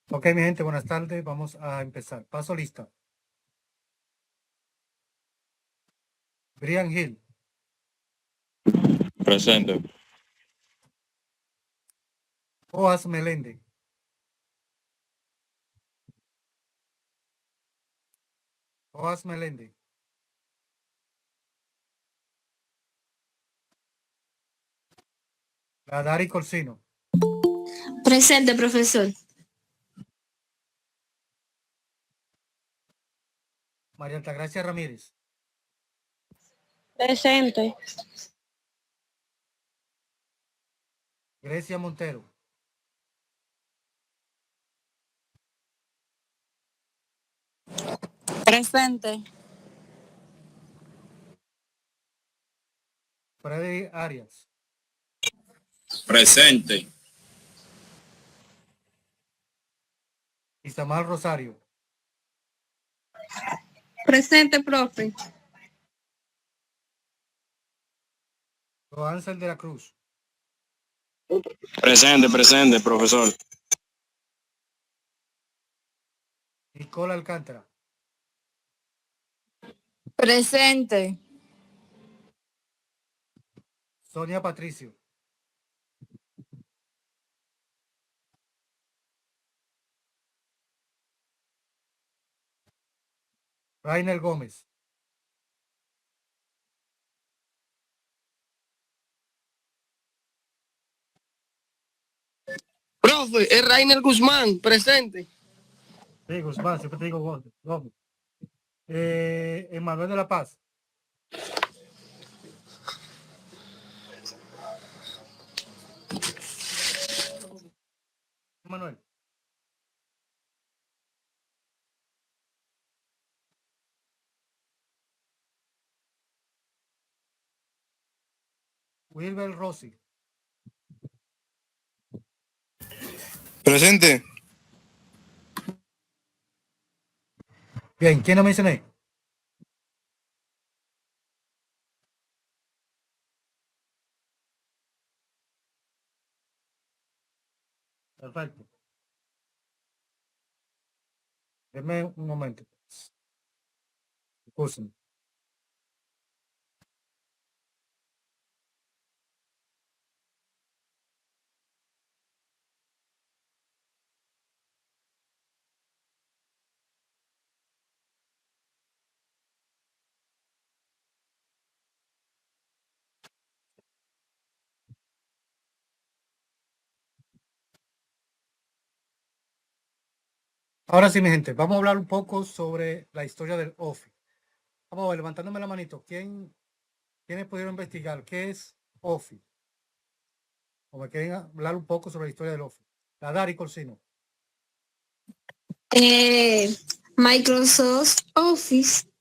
Ok, mi gente, buenas tardes. Vamos a empezar. Paso lista. Brian Hill, Presente. Oas Melende, Oas Melende, Dari Corsino, Presente, profesor. María Altagracia Ramírez, Presente. Grecia Montero, Presente. Freddy Arias, Presente. Isamar Rosario, Presente, profe. Joángel de la Cruz, Presente, profesor. Nicole Alcántara, Presente. Sonia Patricio, Rainer Gómez, Profe, es Rainer Guzmán, presente. sí, Guzmán, siempre te digo Gómez. Emanuel de la Paz, Emanuel, Wilber Rossi, Presente. Bien, ¿quién no mencioné? Perfecto. Denme un momento. Escúsenme. Ahora sí, mi gente, vamos a hablar un poco sobre la historia del OFI. Vamos a ver, levantándome la manito, ¿quiénes pudieron investigar qué es OFI? O me quieren hablar un poco sobre la historia del OFI. La Dari Corsino. Microsoft Office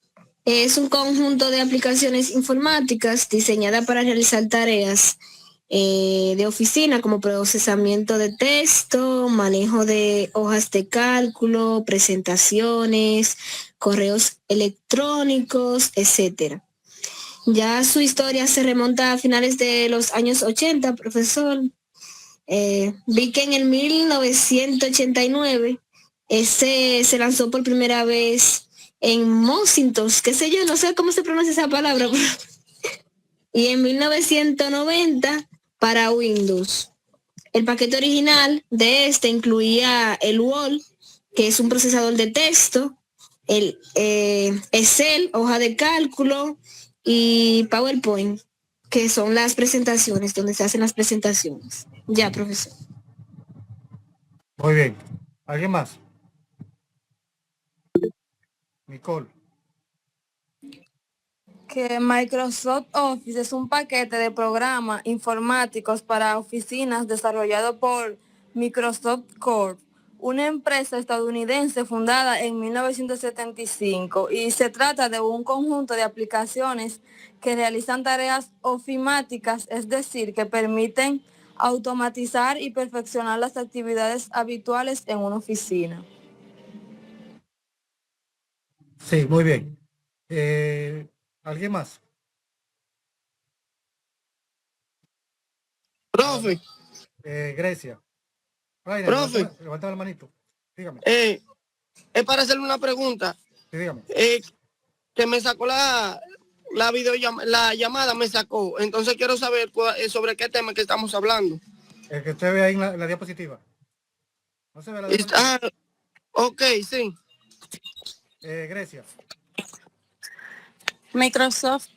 es un conjunto de aplicaciones informáticas diseñadas para realizar tareas de oficina como procesamiento de texto, manejo de hojas de cálculo, presentaciones, correos electrónicos, etc. Ya su historia se remonta a finales de los años 80, profesor. Vi que en el 1989 se lanzó por primera vez en Macintosh, qué sé yo, no sé cómo se pronuncia esa palabra, y en 1990 para Windows. El paquete original de este incluía el Word, que es un procesador de texto, el Excel, hoja de cálculo, y PowerPoint, que son las presentaciones, donde se hacen las presentaciones. Ya, profesor. Muy bien. ¿Alguien más? Nicole. Que Microsoft Office es un paquete de programas informáticos para oficinas desarrollado por Microsoft Corp, una empresa estadounidense fundada en 1975, y se trata de un conjunto de aplicaciones que realizan tareas ofimáticas, es decir, que permiten automatizar y perfeccionar las actividades habituales en una oficina. Sí, muy bien. ¿Alguien más? Profe, Grecia. Rainer, profe, levántame la manito. Dígame. Es para hacerle una pregunta. Sí, dígame. Que me sacó la llamada me sacó. Entonces quiero saber sobre qué tema que estamos hablando. El que usted ve ahí en la diapositiva. ¿No se ve la diapositiva? Ok, sí. Grecia. Microsoft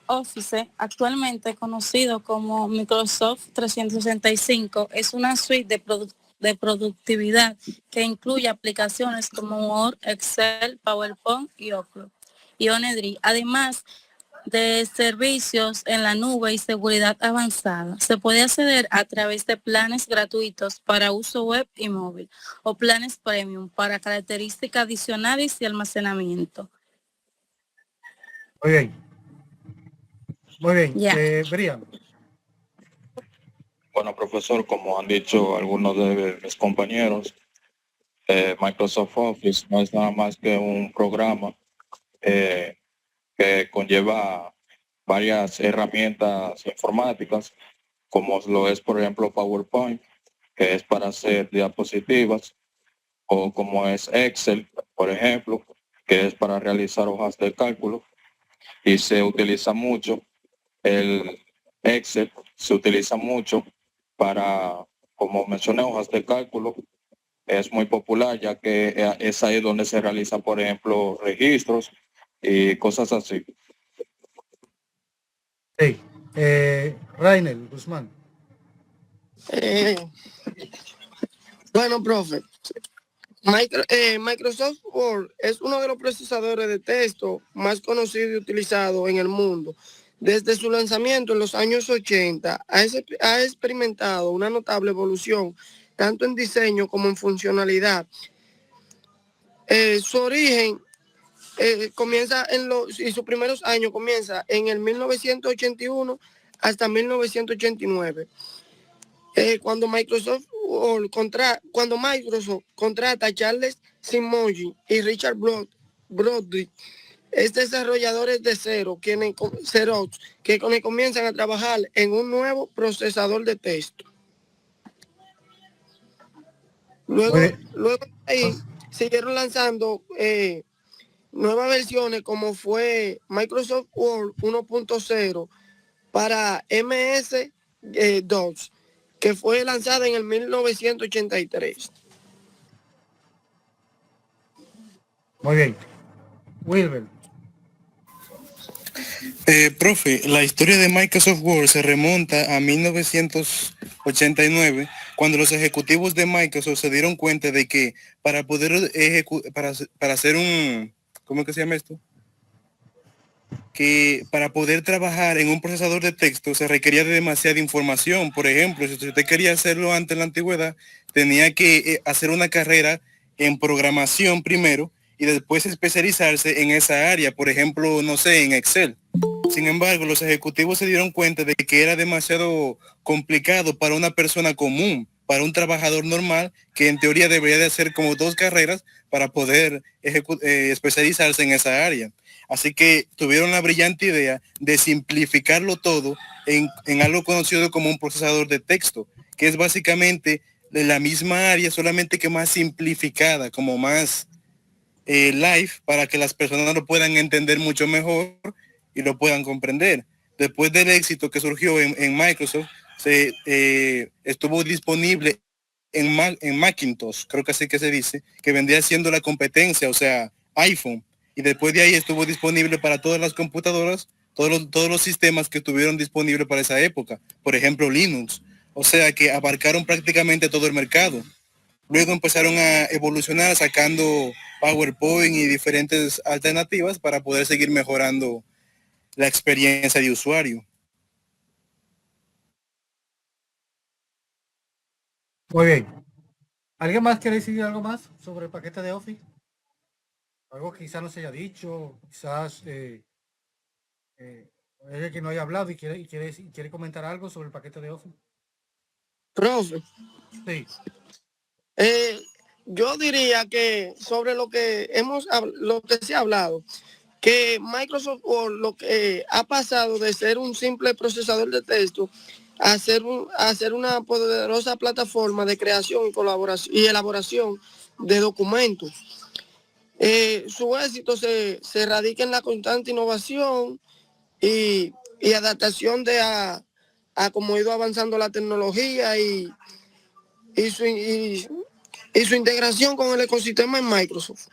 Office, actualmente conocido como Microsoft 365, es una suite de productividad que incluye aplicaciones como Word, Excel, PowerPoint y Outlook y OneDrive, además de servicios en la nube y seguridad avanzada. Se puede acceder a través de planes gratuitos para uso web y móvil o planes premium para características adicionales y almacenamiento. Muy bien. Muy bien. Ya. Brian. Bueno, profesor, como han dicho algunos de mis compañeros, Microsoft Office no es nada más que un programa que conlleva varias herramientas informáticas, como lo es, por ejemplo, PowerPoint, que es para hacer diapositivas, o como es Excel, por ejemplo, que es para realizar hojas de cálculo, y se utiliza mucho el Excel, se utiliza mucho para, como mencioné, hojas de cálculo. Es muy popular, ya que es ahí donde se realizan, por ejemplo, registros y cosas así. Sí. Rainer Guzmán. Bueno, profe, Microsoft Word es uno de los procesadores de texto más conocidos y utilizados en el mundo. Desde su lanzamiento en los años 80, ha experimentado una notable evolución, tanto en diseño como en funcionalidad. Su origen comienza y sus primeros años comienza en el 1981 hasta 1989. Cuando Microsoft contrata a Charles Simonyi y Richard Brody, desarrolladores de Xerox, que comienzan a trabajar en un nuevo procesador de texto. Luego de ahí siguieron lanzando nuevas versiones, como fue Microsoft Word 1.0 para MS-DOS, que fue lanzada en el 1983. Muy bien. Wilber. Profe, la historia de Microsoft Word se remonta a 1989, cuando los ejecutivos de Microsoft se dieron cuenta de que para poder para hacer un, ¿cómo es que se llama esto? Que para poder trabajar en un procesador de texto se requería de demasiada información. Por ejemplo, si usted quería hacerlo antes en la antigüedad, tenía que hacer una carrera en programación primero y después especializarse en esa área, por ejemplo, no sé, en Excel. Sin embargo, los ejecutivos se dieron cuenta de que era demasiado complicado para una persona común, para un trabajador normal, que en teoría debería de hacer como 2 carreras para poder especializarse en esa área. Así que tuvieron la brillante idea de simplificarlo todo en algo conocido como un procesador de texto, que es básicamente de la misma área, solamente que más simplificada, como más live, para que las personas lo puedan entender mucho mejor y lo puedan comprender. Después del éxito que surgió en Microsoft, estuvo disponible en Macintosh, creo que así que se dice, que vendría siendo la competencia, o sea, iPhone. Y después de ahí estuvo disponible para todas las computadoras, todos los sistemas que estuvieron disponibles para esa época. Por ejemplo, Linux. O sea que abarcaron prácticamente todo el mercado. Luego empezaron a evolucionar sacando PowerPoint y diferentes alternativas para poder seguir mejorando la experiencia de usuario. Muy bien. ¿Alguien más quiere decir algo más sobre el paquete de Office? Algo que quizás no se haya dicho, quizás alguien que no haya hablado y quiere comentar algo sobre el paquete de Office. Profe. Sí. Yo diría que sobre lo que se ha hablado, que Microsoft Word lo que ha pasado de ser un simple procesador de texto a ser una poderosa plataforma de creación y colaboración y elaboración de documentos. Su éxito se radica en la constante innovación y adaptación a cómo ha ido avanzando la tecnología y su integración con el ecosistema en Microsoft.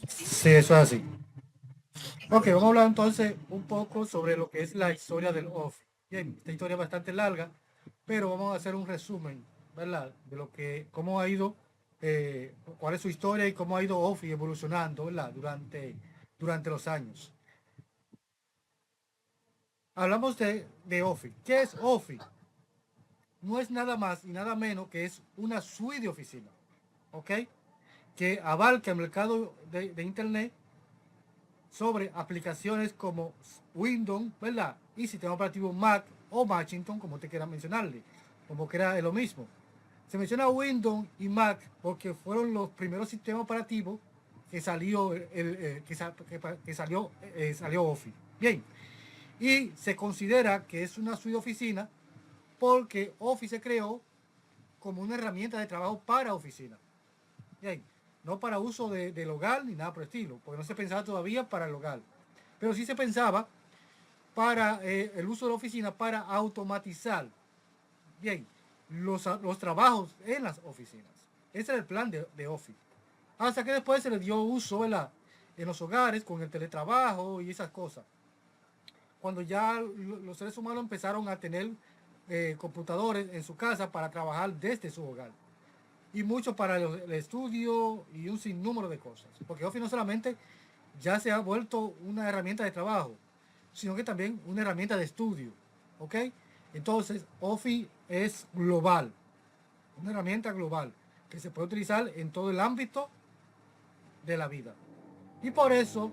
Sí, eso es así. Ok, vamos a hablar entonces un poco sobre lo que es la historia del Office. Bien, esta historia es bastante larga, pero vamos a hacer un resumen, ¿verdad? De lo que, cómo ha ido, cuál es su historia y cómo ha ido Office evolucionando, ¿verdad? Durante los años. Hablamos de Office. ¿Qué es Office? No es nada más y nada menos que es una suite de oficina, ¿ok? Que abarca el mercado de Internet sobre aplicaciones como Windows, ¿verdad? Y sistema operativo Mac o Macintosh, como te quiera mencionarle, como que era lo mismo. Se menciona Windows y Mac porque fueron los primeros sistemas operativos que salió salió Office. Bien, y se considera que es una suite de oficina porque Office se creó como una herramienta de trabajo para oficina. Bien, no para uso del hogar ni nada por el estilo, porque no se pensaba todavía para el hogar. Pero sí se pensaba para el uso de la oficina para automatizar, bien, los trabajos en las oficinas. Ese era el plan de Office. Hasta que después se le dio uso, ¿verdad?, en los hogares con el teletrabajo y esas cosas. Cuando ya los seres humanos empezaron a tener computadores en su casa para trabajar desde su hogar. Y mucho para el estudio y un sinnúmero de cosas. Porque Office no solamente ya se ha vuelto una herramienta de trabajo, sino que también una herramienta de estudio. ¿Ok? Entonces, Office es global. Una herramienta global que se puede utilizar en todo el ámbito de la vida. Y por eso,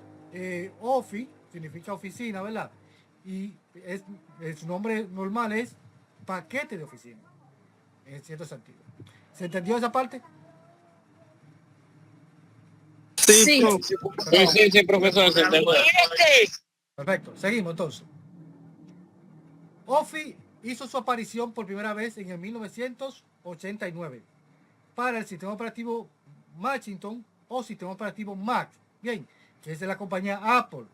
Office significa oficina, ¿verdad? Y su nombre normal es paquete de oficina, en cierto sentido. ¿Se entendió esa parte? Sí. Sí, profesor, se entendió. Perfecto, seguimos entonces. Office hizo su aparición por primera vez en el 1989 para el sistema operativo Macintosh o sistema operativo Mac, bien, que es de la compañía Apple.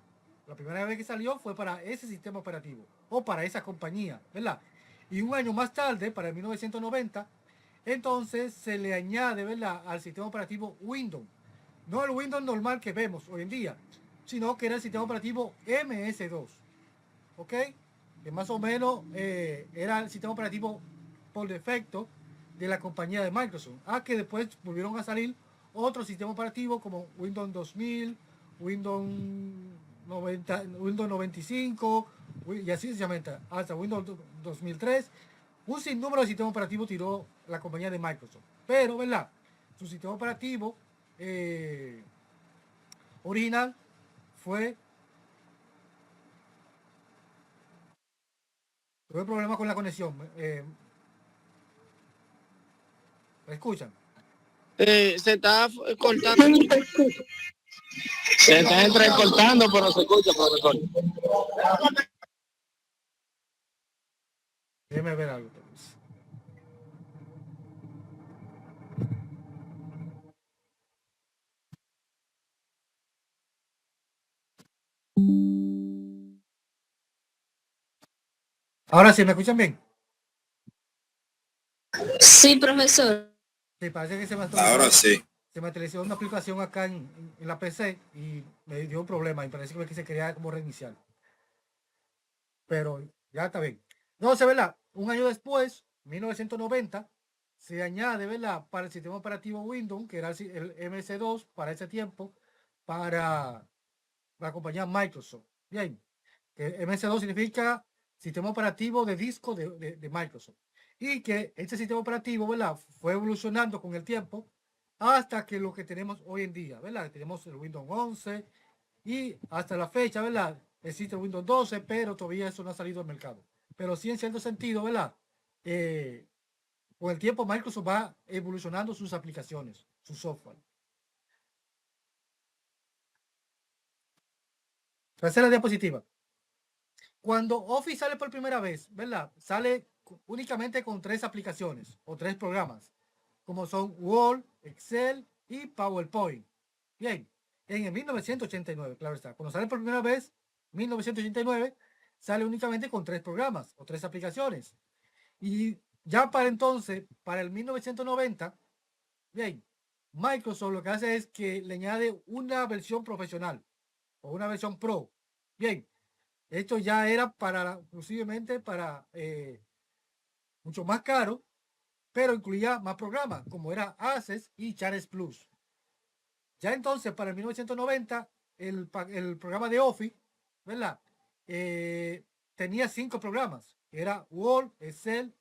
La primera vez que salió fue para ese sistema operativo o para esa compañía, ¿verdad? Y un año más tarde, para el 1990, entonces se le añade, ¿verdad?, al sistema operativo Windows. No el Windows normal que vemos hoy en día, sino que era el sistema operativo MS2. ¿Ok? Que más o menos era el sistema operativo por defecto de la compañía de Microsoft. Que después volvieron a salir otros sistemas operativos como Windows 2000, Windows 90, Windows 95 y así sencillamente hasta Windows 2003. Un sinnúmero de sistemas operativos tiró la compañía de Microsoft. Pero, ¿verdad? Su sistema operativo original fue... Tuve problemas con la conexión. ¿Me escuchan? Se está cortando. Se está entrecortando, pero se escucha, profesor. Déjeme ver algo. Pues. Ahora sí, ¿me escuchan bien? Sí, profesor. Sí, parece que se me Ahora sí. Se me actualizó una aplicación acá en la PC y me dio un problema y parece que se quería como reiniciar. Pero ya está bien. No, se ¿verdad? Un año después, 1990, se añade, ¿verdad?, para el sistema operativo Windows, que era el MS2 para ese tiempo, para la compañía Microsoft. Bien, que MS2 significa sistema operativo de disco de Microsoft. Y que este sistema operativo, ¿verdad?, fue evolucionando con el tiempo hasta que lo que tenemos hoy en día, ¿verdad? Tenemos el Windows 11 y hasta la fecha, ¿verdad?, existe el Windows 12, pero todavía eso no ha salido al mercado. Pero sí, en cierto sentido, ¿verdad?, con el tiempo Microsoft va evolucionando sus aplicaciones, su software. Tercera diapositiva. Cuando Office sale por primera vez, ¿verdad?, sale únicamente con 3 aplicaciones o 3 programas, como son Word, Excel y PowerPoint. Bien, en el 1989, claro está. Cuando sale por primera vez, 1989, sale únicamente con 3 programas o 3 aplicaciones. Y ya para entonces, para el 1990, bien, Microsoft lo que hace es que le añade una versión profesional o una versión Pro. Bien, esto ya era para, posiblemente para mucho más caro, pero incluía más programas, como era Access y Charts Plus. Ya entonces, para el 1990, el programa de Office, ¿verdad? Tenía 5 programas. Era Word, Excel,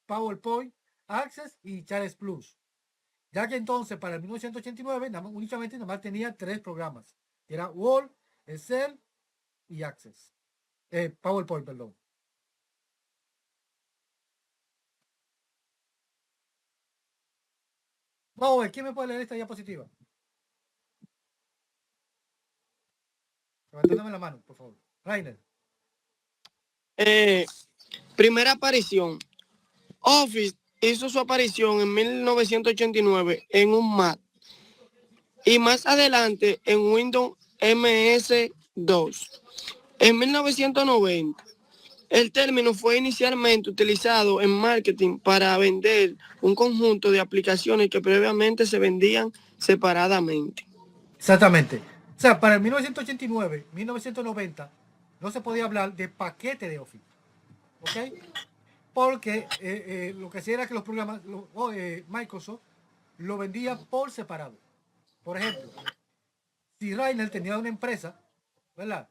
PowerPoint, Access y Charts Plus. Ya que entonces, para el 1989, únicamente nada más tenía 3 programas. Era Word, Excel y Access. PowerPoint, perdón. Vamos a ver, ¿quién me puede leer esta diapositiva? Levantándome la mano, por favor. Rainer. Primera aparición. Office hizo su aparición en 1989 en un Mac y más adelante en Windows MS2. En 1990, el término fue inicialmente utilizado en marketing para vender un conjunto de aplicaciones que previamente se vendían separadamente. Exactamente. O sea, para el 1989, 1990, no se podía hablar de paquete de Office. ¿Ok? Porque lo que hacía era que los programas, Microsoft, lo vendía por separado. Por ejemplo, si Rainer tenía una empresa, ¿verdad?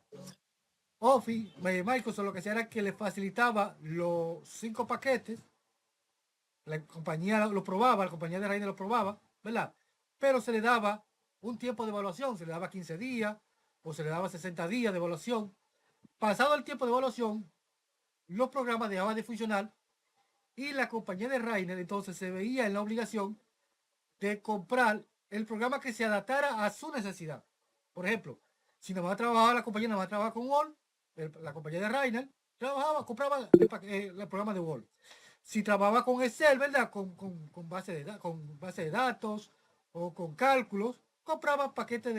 Office, Microsoft lo que hacía era que le facilitaba los 5 paquetes. La compañía lo probaba, la compañía de Rainer lo probaba, ¿verdad? Pero se le daba un tiempo de evaluación, se le daba 15 días o se le daba 60 días de evaluación. Pasado el tiempo de evaluación, los programas dejaban de funcionar y la compañía de Rainer entonces se veía en la obligación de comprar el programa que se adaptara a su necesidad. Por ejemplo, si nada más trabajaba la compañía, nada más trabajaba con Word, la compañía de Rainer compraba el programa de Word. Si trabajaba con Excel, ¿verdad? Con base de datos o con cálculos, compraba paquetes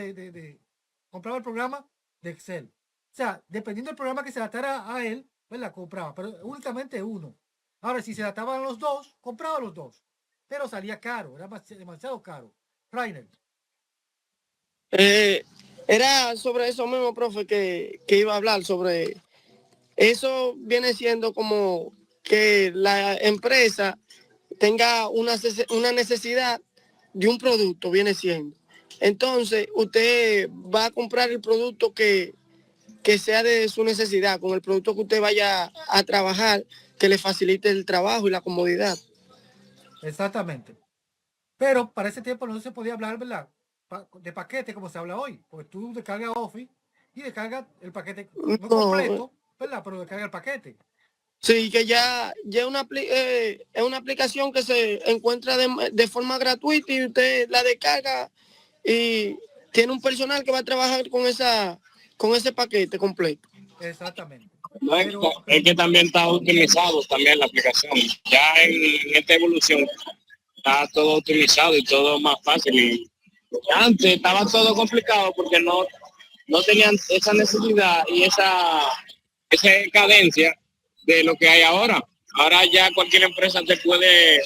compraba el programa de Excel. O sea, dependiendo del programa que se adaptara a él, ¿verdad? Compraba, pero únicamente uno. Ahora, si se adaptaban los dos, compraba los dos. Pero salía caro, era demasiado caro. Rainer. Era sobre eso mismo, profe, que iba a hablar, sobre eso. Viene siendo como que la empresa tenga una necesidad de un producto, viene siendo. Entonces, usted va a comprar el producto que sea de su necesidad, con el producto que usted vaya a trabajar, que le facilite el trabajo y la comodidad. Exactamente. Pero para ese tiempo no se podía hablar, ¿verdad? De paquete como se habla hoy. Porque tú descargas Office y descargas el paquete no completo, ¿verdad? Pero descarga el paquete. Sí, que ya es una aplicación que se encuentra de forma gratuita y usted la descarga y tiene un personal que va a trabajar con ese paquete completo. Exactamente. No, es que también está optimizado también la aplicación. Ya en esta evolución está todo optimizado y todo más fácil. Y antes estaba todo complicado porque no tenían esa necesidad y esa cadencia de lo que hay ahora. Ahora ya cualquier empresa te puede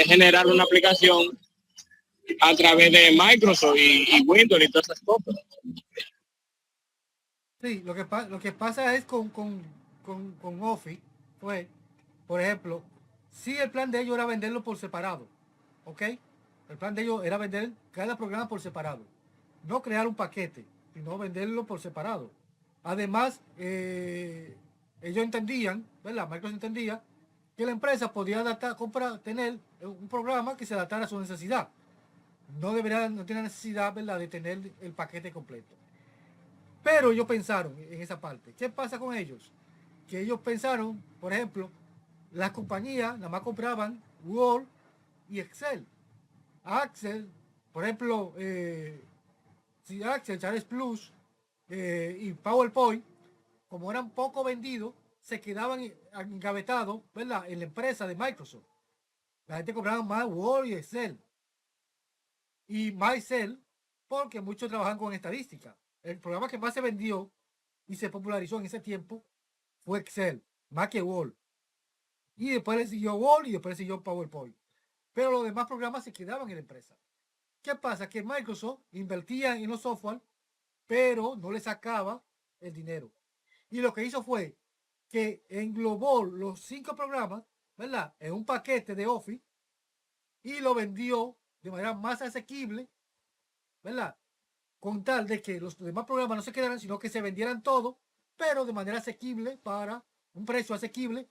generar una aplicación a través de Microsoft y Windows y todas esas cosas. Sí, lo que pasa es con Office fue, por ejemplo, si el plan de ellos era venderlo por separado, ¿ok? El plan de ellos era vender cada programa por separado. No crear un paquete, sino venderlo por separado. Además, ellos entendían, ¿verdad? Microsoft entendía que la empresa podía tener un programa que se adaptara a su necesidad. No tiene necesidad, ¿verdad?, de tener el paquete completo. Pero ellos pensaron en esa parte. ¿Qué pasa con ellos? Que ellos pensaron, por ejemplo, las compañías nada más compraban Word y Excel. Access, por ejemplo, si Access, Charts Plus y PowerPoint, como eran poco vendidos, se quedaban engavetados, ¿verdad?, en la empresa de Microsoft. La gente compraba más Word y Excel. Y más Excel porque muchos trabajan con estadística. El programa que más se vendió y se popularizó en ese tiempo fue Excel, más que Word. Y después le siguió Word y después le siguió PowerPoint. Pero los demás programas se quedaban en la empresa. ¿Qué pasa? Que Microsoft invertía en los software, pero no le sacaba el dinero. Y lo que hizo fue que englobó los 5 programas, ¿verdad? En un paquete de Office y lo vendió de manera más asequible, ¿verdad? Con tal de que los demás programas no se quedaran, sino que se vendieran todos, pero de manera asequible para un precio asequible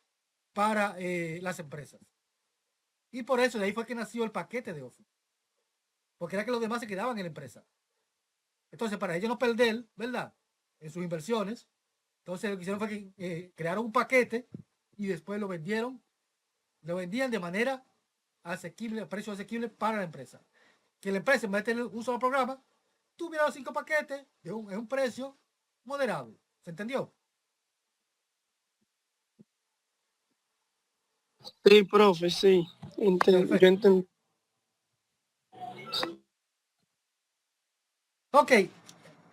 para las empresas. Y por eso de ahí fue que nació el paquete de Office. Porque era que los demás se quedaban en la empresa. Entonces, para ellos no perder, ¿verdad? En sus inversiones. Entonces, lo que hicieron fue que crearon un paquete y después lo vendieron. Lo vendían de manera asequible, a precio asequible para la empresa. Que la empresa, en vez de tener un solo programa, tuviera los 5 paquetes en un precio moderado. ¿Se entendió? Sí, profe, sí. Perfecto. Yo entendí. Ok.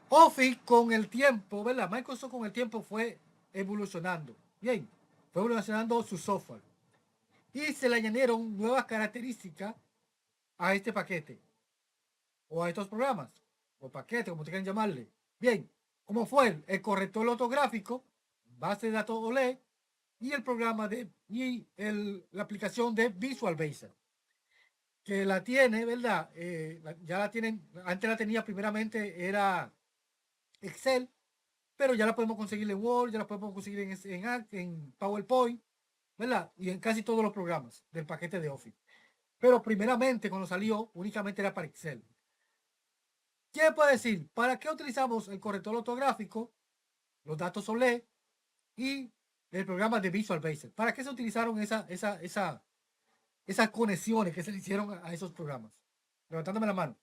Office con el tiempo, ¿verdad? Microsoft con el tiempo fue evolucionando. Bien, fue evolucionando su software. Y se le añadieron nuevas características a este paquete. O a estos programas. O paquete, como te quieran llamarle. Bien, como fue el corrector ortográfico, base de datos OLED, y el programa la aplicación de Visual Basic. Que la tiene, ¿verdad? Ya la tienen, antes la tenía primeramente, era Excel, pero ya la podemos conseguir en Word, ya la podemos conseguir en PowerPoint, ¿verdad? Y en casi todos los programas del paquete de Office. Pero primeramente, cuando salió, únicamente era para Excel. ¿Qué puede decir? ¿Para qué utilizamos el corrector ortográfico, los datos OLED y el programa de Visual Basic? ¿Para qué se utilizaron esas conexiones que se le hicieron a esos programas? Levantándome la mano.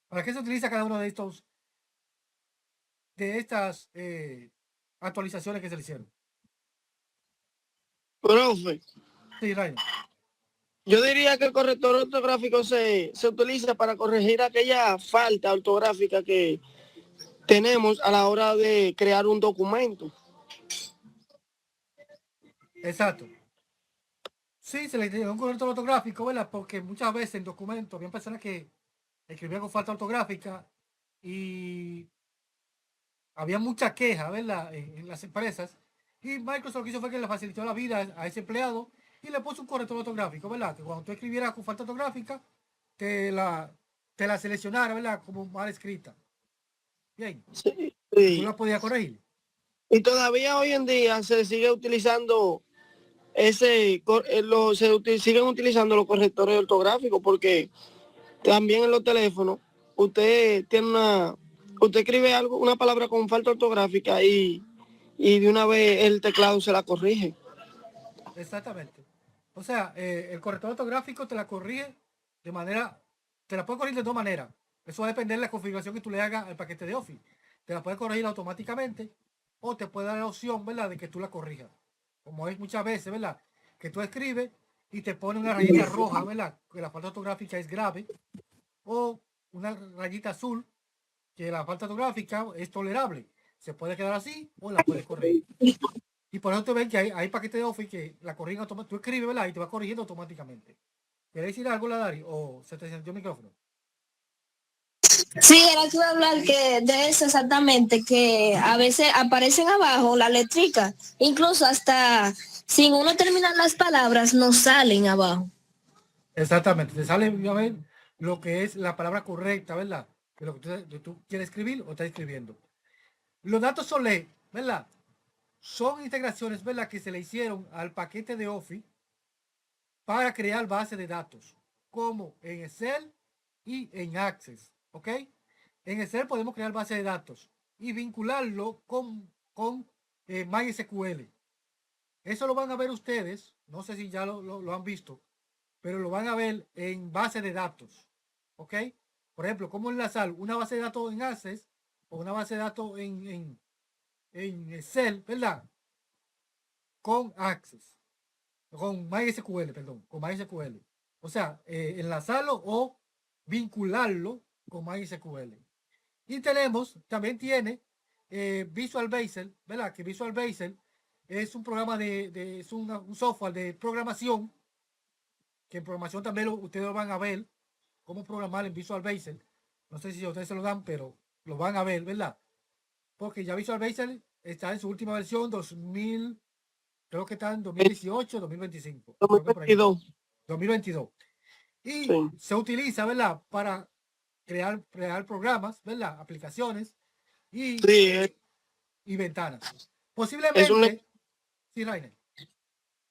¿Para qué se utiliza cada uno de estas actualizaciones que se le hicieron? Profe, Sí, Ryan. yo diría que el corrector ortográfico se utiliza para corregir aquella falta ortográfica que tenemos a la hora de crear un documento. Exacto. Sí, se le dio un corrector ortográfico, ¿verdad? Porque muchas veces en documentos había personas que escribían con falta ortográfica y había mucha queja, ¿verdad? En las empresas. Y Microsoft lo que hizo fue que le facilitó la vida a ese empleado y le puso un corrector ortográfico, ¿verdad? Que cuando tú escribieras con falta ortográfica, te la seleccionara, ¿verdad? Como mal escrita. Bien. Sí, Y tú sí. la podías corregir. Y todavía hoy en día se sigue utilizando siguen utilizando los correctores ortográficos porque también en los teléfonos usted escribe algo, una palabra con falta ortográfica y de una vez el teclado se la corrige. Exactamente. O sea, el corrector ortográfico te la corrige de manera, te la puede corregir de dos maneras. Eso va a depender de la configuración que tú le hagas al paquete de Office. Te la puede corregir automáticamente o te puede dar la opción, ¿verdad?, de que tú la corrijas. Como es muchas veces, ¿verdad?, que tú escribes y te pone una rayita roja, ¿verdad?, que la falta ortográfica es grave, o una rayita azul, que la falta ortográfica es tolerable. Se puede quedar así o la puedes corregir. Y por eso te ven que hay paquetes de Office que la corrigen automáticamente. Tú escribes, ¿verdad?, y te va corrigiendo automáticamente. ¿Quieres decir algo, Ladari? ¿O se te sentió el micrófono? Sí, era que iba a hablar de eso exactamente, que a veces aparecen abajo las letricas, incluso hasta sin uno terminar las palabras, no salen abajo. Exactamente. Te sale, a ver, lo que es la palabra correcta, ¿verdad? De lo que tú quieres escribir o estás escribiendo. Los datos OLED, ¿verdad?, son integraciones, ¿verdad?, que se le hicieron al paquete de Office para crear bases de datos, como en Excel y en Access, ¿ok? En Excel podemos crear bases de datos y vincularlo con MySQL. Eso lo van a ver ustedes, no sé si ya lo han visto, pero lo van a ver en base de datos, ¿ok? Por ejemplo, cómo enlazar una base de datos en Access o una base de datos en Excel, ¿verdad?, con Access. con MySQL, perdón, con MySQL. O sea, enlazarlo o vincularlo con MySQL. Y también tiene Visual Basic, ¿verdad? Que Visual Basic es un programa es un software de programación, que en programación también ustedes lo van a ver, cómo programar en Visual Basic. No sé si ustedes se lo dan, pero lo van a ver, ¿verdad? Porque ya Visual Basic está en su última versión 2000, creo que está en 2018, 2025. 2022. 2022. Y Sí. se utiliza, ¿verdad? Para crear programas, ¿verdad? Aplicaciones y, Sí, y ventanas. es Posiblemente, sí, Rainer.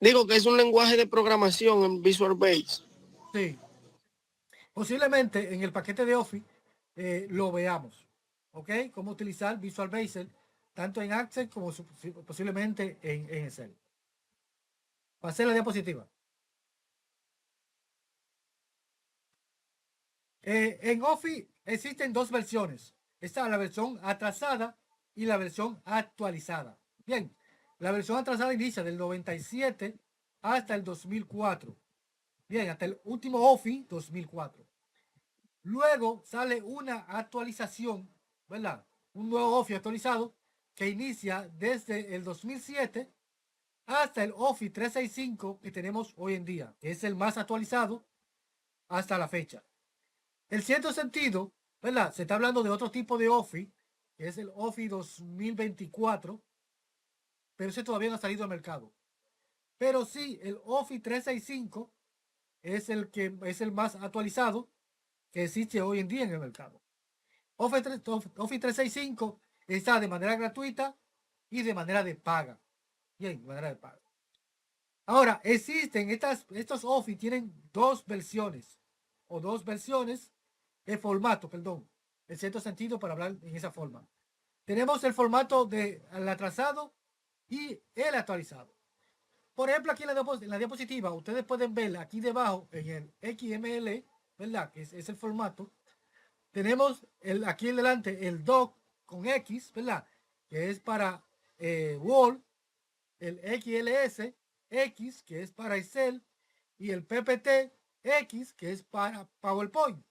digo que es un lenguaje de programación en Visual Basic. Sí. Posiblemente en el paquete de Office lo veamos. ¿Ok? Cómo utilizar Visual Basic tanto en Access como posiblemente en Excel. Pasé la diapositiva. En Office existen dos versiones. Está la versión atrasada y la versión actualizada. Bien, la versión atrasada inicia del 97 hasta el 2004. Bien, hasta el último Office 2004. Luego sale una actualización, ¿verdad? Un nuevo Office actualizado que inicia desde el 2007 hasta el Office 365 que tenemos hoy en día, que es el más actualizado hasta la fecha. En cierto sentido, ¿verdad? Se está hablando de otro tipo de Office, que es el Office 2024, pero ese todavía no ha salido al mercado. Pero sí, el Office 365 es el más actualizado que existe hoy en día en el mercado. Office 365 está de manera gratuita y de manera de paga. Bien, de manera de paga. Ahora, existen estos Office tienen dos versiones de formato, perdón, en cierto sentido para hablar en esa forma. Tenemos el formato del atrasado y el actualizado. Por ejemplo, aquí en la diapositiva, ustedes pueden ver aquí debajo en el XML, ¿verdad? Que es el formato. Tenemos aquí en delante el doc con X, ¿verdad? Que es para Word, el XLS X, que es para Excel, y el PPT X, que es para PowerPoint.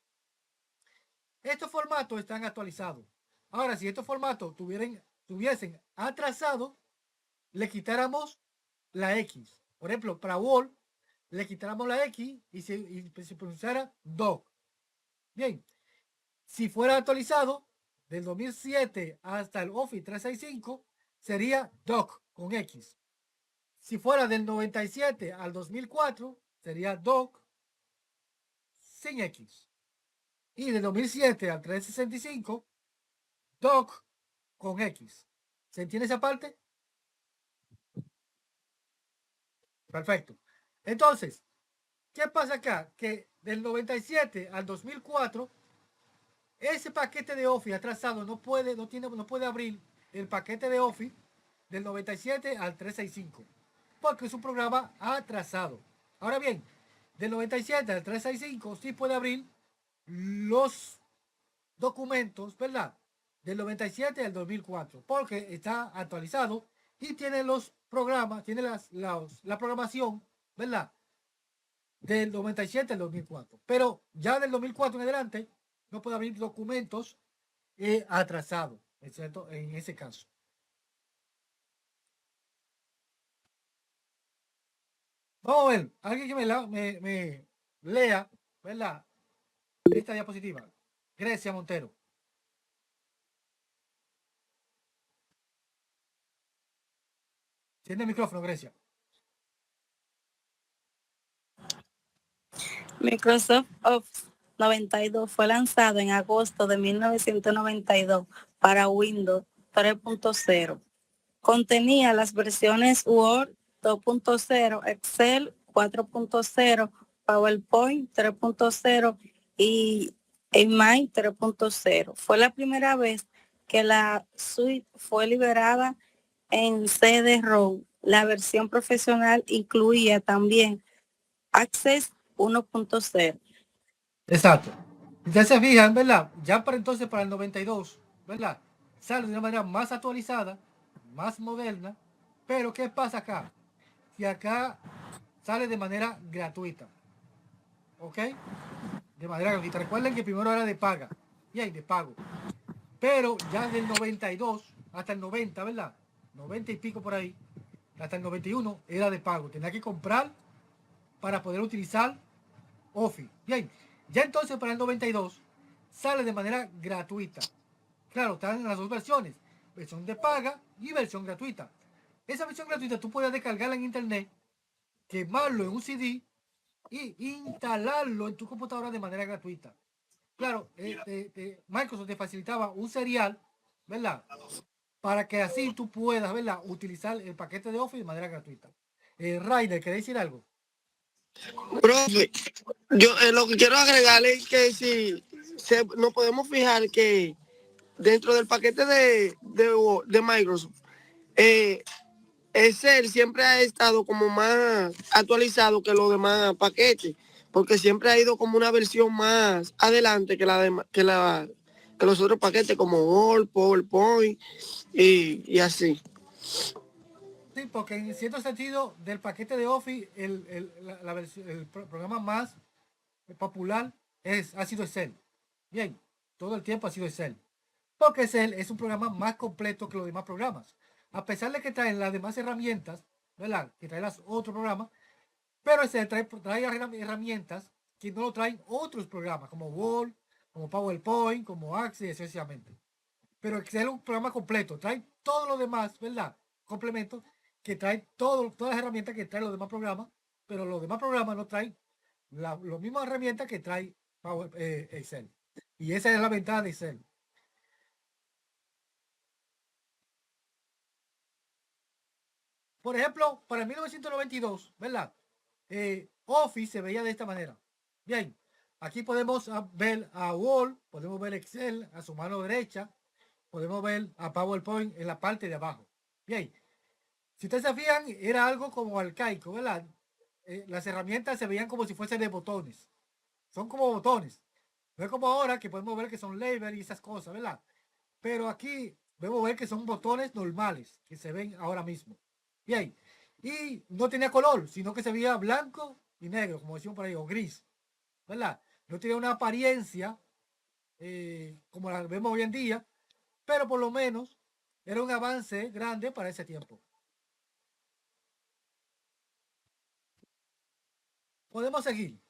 Estos formatos están actualizados. Ahora, si estos formatos tuviesen atrasado, le quitáramos la X. Por ejemplo, para Word, le quitáramos la X y se pronunciara doc. Bien, si fuera actualizado del 2007 hasta el Office 365, sería doc con X. Si fuera del 97 al 2004, sería doc sin X. Y del 2007 al 365, doc con X. ¿Se entiende esa parte? Perfecto. Entonces, ¿qué pasa acá? Que del 97 al 2004, ese paquete de Office atrasado no puede abrir el paquete de Office del 97 al 365, porque es un programa atrasado. Ahora bien, del 97 al 365 sí puede abrir los documentos, ¿verdad? Del 97 al 2004, porque está actualizado y tiene los programas, tiene la programación, ¿verdad? Del 97 al 2004. Pero ya del 2004 en adelante no puede abrir documentos atrasados, ¿cierto? En ese caso. Vamos a ver, alguien que me lea, ¿verdad? Esta diapositiva. Grecia Montero. Tiene el micrófono, Grecia. Microsoft Office 92 fue lanzado en agosto de 1992 para Windows 3.0. Contenía las versiones Word 2.0, Excel 4.0, PowerPoint 3.0 y Email 3.0. Fue la primera vez que la suite fue liberada en CD-ROM. La versión profesional incluía también Access 1.0. Exacto. Ya se fijan, ¿verdad? Ya para entonces, para el 92, ¿verdad? Sale de una manera más actualizada, más moderna. Pero ¿qué pasa acá? Que acá sale de manera gratuita. ¿Ok? De manera gratuita. Recuerden que primero era de paga. Bien, de pago. Pero ya del 92 hasta el 90, ¿verdad? 90 y pico por ahí, hasta el 91 era de pago. Tenía que comprar para poder utilizar Office. Bien, ya entonces para el 92 sale de manera gratuita. Claro, están en las dos versiones, versión de paga y versión gratuita. Esa versión gratuita tú puedes descargarla en internet, quemarlo en un CD y instalarlo en tu computadora de manera gratuita. Claro, Microsoft te facilitaba un serial, ¿verdad? Para que así tú puedas, ¿verdad? Utilizar el paquete de Office de manera gratuita. Ryder, ¿querés decir algo? Profe, yo lo que quiero agregarle es que si nos podemos fijar que dentro del paquete de Microsoft, Excel siempre ha estado como más actualizado que los demás paquetes, porque siempre ha ido como una versión más adelante que los otros paquetes como Word, PowerPoint y así. Sí, porque en cierto sentido del paquete de Office, el programa más popular ha sido Excel. Bien, todo el tiempo ha sido Excel. Porque Excel es un programa más completo que los demás programas. A pesar de que traen las demás herramientas, ¿verdad? Que traen los otros programas, pero Excel trae herramientas que no lo traen otros programas, como Word, como PowerPoint, como Access, esencialmente. Pero Excel es un programa completo, trae todo lo demás, ¿verdad? Complementos que trae todas las herramientas que traen los demás programas, pero los demás programas no traen las mismas herramientas que trae Excel. Y esa es la ventaja de Excel. Por ejemplo, para el 1992, ¿verdad? Office se veía de esta manera. Bien, aquí podemos ver a Word, podemos ver Excel a su mano derecha, podemos ver a PowerPoint en la parte de abajo. Bien, si ustedes se fijan, era algo como arcaico, ¿verdad? Las herramientas se veían como si fuesen de botones. Son como botones. No es como ahora que podemos ver que son labels y esas cosas, ¿verdad? Pero aquí podemos ver que son botones normales que se ven ahora mismo. Bien, y no tenía color, sino que se veía blanco y negro, como decimos por ahí, o gris, ¿verdad? No tenía una apariencia como la vemos hoy en día, pero por lo menos era un avance grande para ese tiempo. Podemos seguir.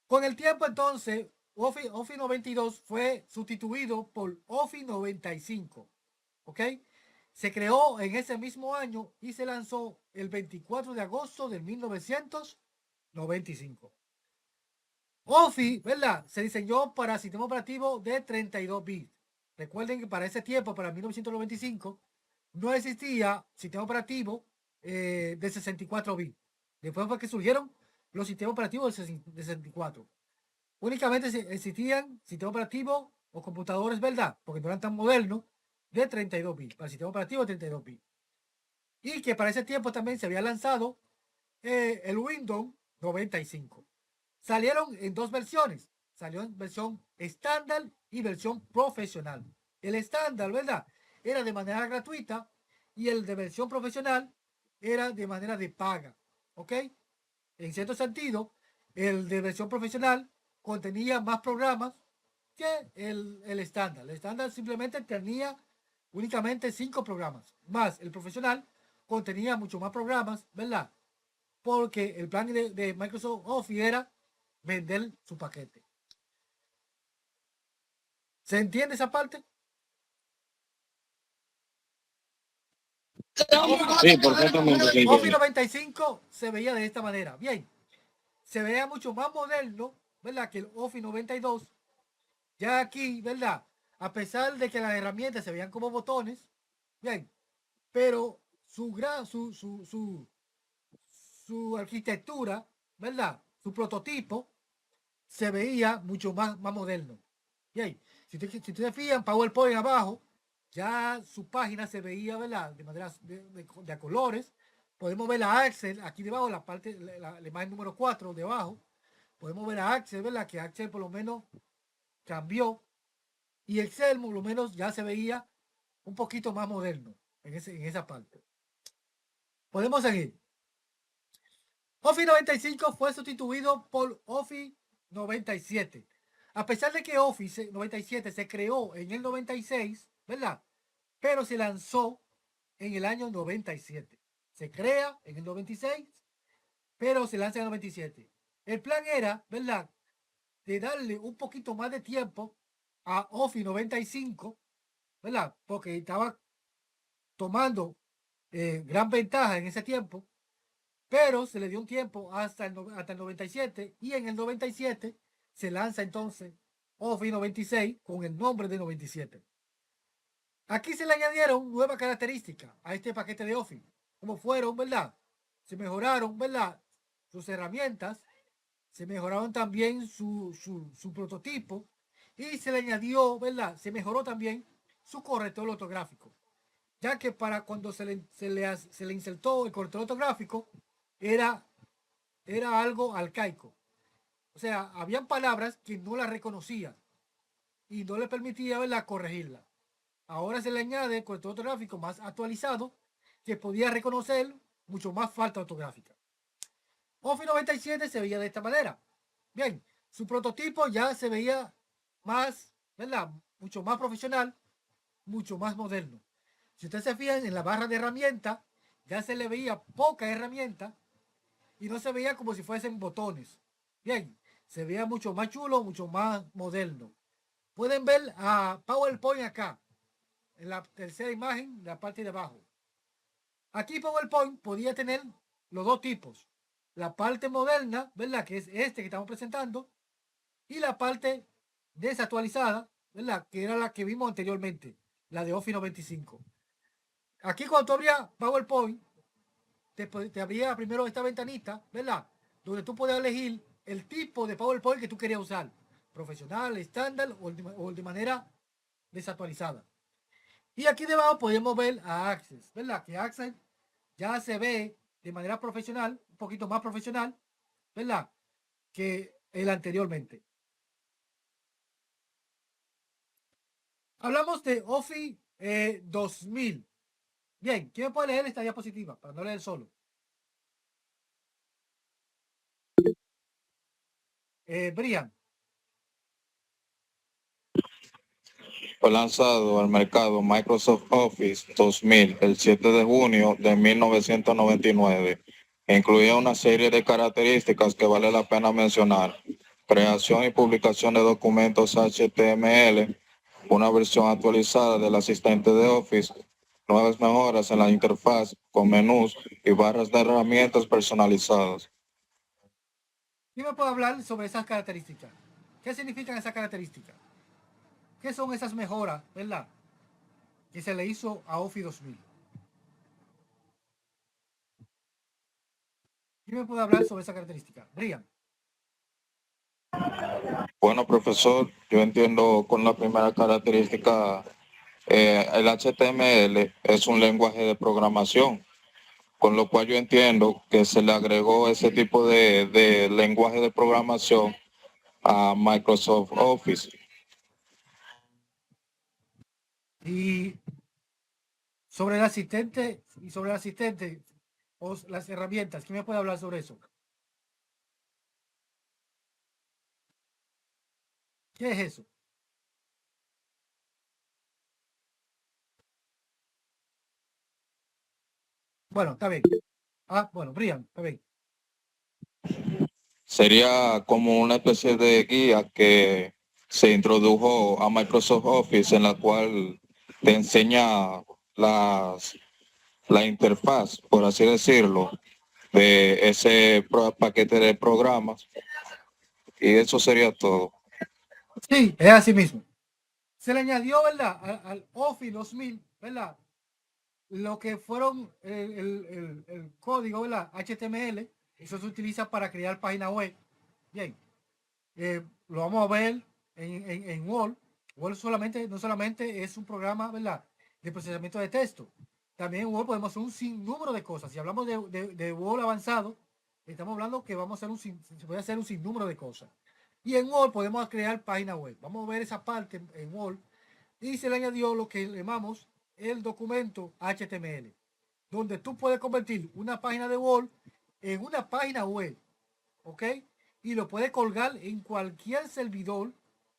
Con el tiempo entonces, Office 92 fue sustituido por Office 95. ¿Ok? Se creó en ese mismo año y se lanzó el 24 de agosto de 1995. Office, ¿verdad? Se diseñó para sistema operativo de 32 bits. Recuerden que para ese tiempo, para 1995, no existía sistema operativo de 64 bits. Después fue que surgieron los sistemas operativos de 64. Únicamente existían sistemas operativos o computadores, ¿verdad? Porque no eran tan modernos, de 32 bits, para el sistema operativo de 32 bits. Y que para ese tiempo también se había lanzado el Windows 95. Salieron en dos versiones. Salió en versión estándar y versión profesional. El estándar, ¿verdad? Era de manera gratuita y el de versión profesional era de manera de paga. ¿Ok? En cierto sentido, el de versión profesional contenía más programas que el estándar. El estándar simplemente tenía únicamente 5 programas. Más el profesional contenía mucho más programas, ¿verdad? Porque el plan de Microsoft Office era vender su paquete. ¿Se entiende esa parte? Sí, perfectamente. Office 95 se veía de esta manera. Bien, se veía mucho más moderno, ¿verdad? Que el Office 92. Ya aquí, ¿verdad? A pesar de que las herramientas se veían como botones, bien, pero su arquitectura, ¿verdad? Su prototipo se veía mucho más moderno. Bien, si ustedes fijan, PowerPoint abajo, ya su página se veía, ¿verdad? De manera de colores. Podemos ver a Access aquí debajo, la parte, la imagen número 4 debajo. Podemos ver a Access, ¿verdad? Que Access por lo menos cambió. Y Excel por lo menos ya se veía un poquito más moderno en esa parte. Podemos seguir. Office 95 fue sustituido por Office 97. A pesar de que Office 97 se creó en el 96, ¿verdad? Pero se lanzó en el año 97. Se crea en el 96, pero se lanza en el 97. El plan era, ¿verdad?, de darle un poquito más de tiempo a Office 95, ¿verdad? Porque estaba tomando gran ventaja en ese tiempo, pero se le dio un tiempo hasta el 97 y en el 97 se lanza entonces Office 96 con el nombre de 97. Aquí se le añadieron nuevas características a este paquete de Office, como fueron, ¿verdad? Se mejoraron, ¿verdad?, sus herramientas, se mejoraron también su prototipo y se le añadió, ¿verdad? Se mejoró también su corrector ortográfico, ya que para cuando se le insertó el corrector ortográfico era algo arcaico. O sea, habían palabras que no las reconocía y no le permitía, ¿verdad?, corregirla. Ahora se le añade el corrector ortográfico más actualizado que podía reconocer mucho más falta ortográfica. Office 97 se veía de esta manera. Bien, su prototipo ya se veía más, ¿verdad?, mucho más profesional, mucho más moderno. Si ustedes se fijan en la barra de herramientas, ya se le veía poca herramienta y no se veía como si fuesen botones. Bien, se veía mucho más chulo, mucho más moderno. Pueden ver a PowerPoint acá, en la tercera imagen, la parte de abajo. Aquí PowerPoint podía tener los dos tipos. La parte moderna, ¿verdad?, que es este que estamos presentando, y la parte desactualizada, ¿verdad?, que era la que vimos anteriormente, la de Office 95. Aquí cuando tú abrías PowerPoint, te abría primero esta ventanita, ¿verdad?, donde tú podías elegir el tipo de PowerPoint que tú querías usar, profesional, estándar o de manera desactualizada. Y aquí debajo podemos ver a Access, ¿verdad?, que Access ya se ve de manera profesional, un poquito más profesional, ¿verdad?, que el anteriormente. Hablamos de Office 2000. Bien, ¿quién puede leer esta diapositiva para no leer solo? Brian. Fue lanzado al mercado Microsoft Office 2000 el 7 de junio de 1999. Incluía una serie de características que vale la pena mencionar. Creación y publicación de documentos HTML, una versión actualizada del asistente de Office, nuevas mejoras en la interfaz con menús y barras de herramientas personalizadas. ¿Quién me puede hablar sobre esas características? ¿Qué significan esas características? ¿Qué son esas mejoras, verdad, que se le hizo a Office 2000? ¿Quién me puede hablar sobre esa característica? Brian. Bueno, profesor, yo entiendo con la primera característica, el HTML es un lenguaje de programación, con lo cual yo entiendo que se le agregó ese tipo de lenguaje de programación a Microsoft Office. Y sobre el asistente o las herramientas, ¿quién me puede hablar sobre eso? ¿Qué es eso? Bueno, está bien. Bueno, Brian, está bien. Sería como una especie de guía que se introdujo a Microsoft Office, en la cual te enseña la interfaz, por así decirlo, de ese paquete de programas. Y eso sería todo. Sí, es así mismo. Se le añadió, ¿verdad?, al Office 2000, ¿verdad?, lo que fueron el código, ¿verdad?, HTML. Eso se utiliza para crear páginas web. Bien, lo vamos a ver en Word. Word no solamente es un programa, ¿verdad?, de procesamiento de texto. También en Word podemos hacer un sinnúmero de cosas. Si hablamos de Word avanzado, estamos hablando que se puede hacer un sinnúmero de cosas. Y en Word podemos crear páginas web. Vamos a ver esa parte en Word. Y se le añadió lo que llamamos el documento HTML, donde tú puedes convertir una página de Word en una página web, ¿ok? Y lo puede colgar en cualquier servidor,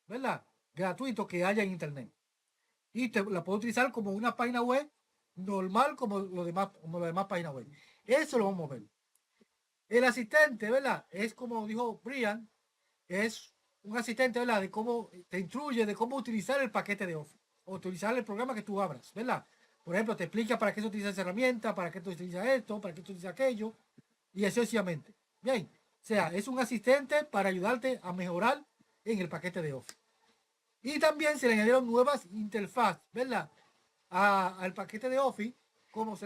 ¿verdad? Gratuito que haya en internet. Y la puede utilizar como una página web normal como las demás páginas web. Eso lo vamos a ver. El asistente, ¿verdad? Es como dijo Brian, es un asistente, ¿verdad? De cómo te instruye de cómo utilizar el paquete de Office o utilizar el programa que tú abras, ¿verdad? Por ejemplo, te explica para qué se utiliza esa herramienta, para qué se utiliza esto, para qué se utiliza aquello, y así sucesivamente. Bien, o sea, es un asistente para ayudarte a mejorar en el paquete de Office. Y también se le añadieron nuevas interfaces, ¿verdad? Al paquete de Office, como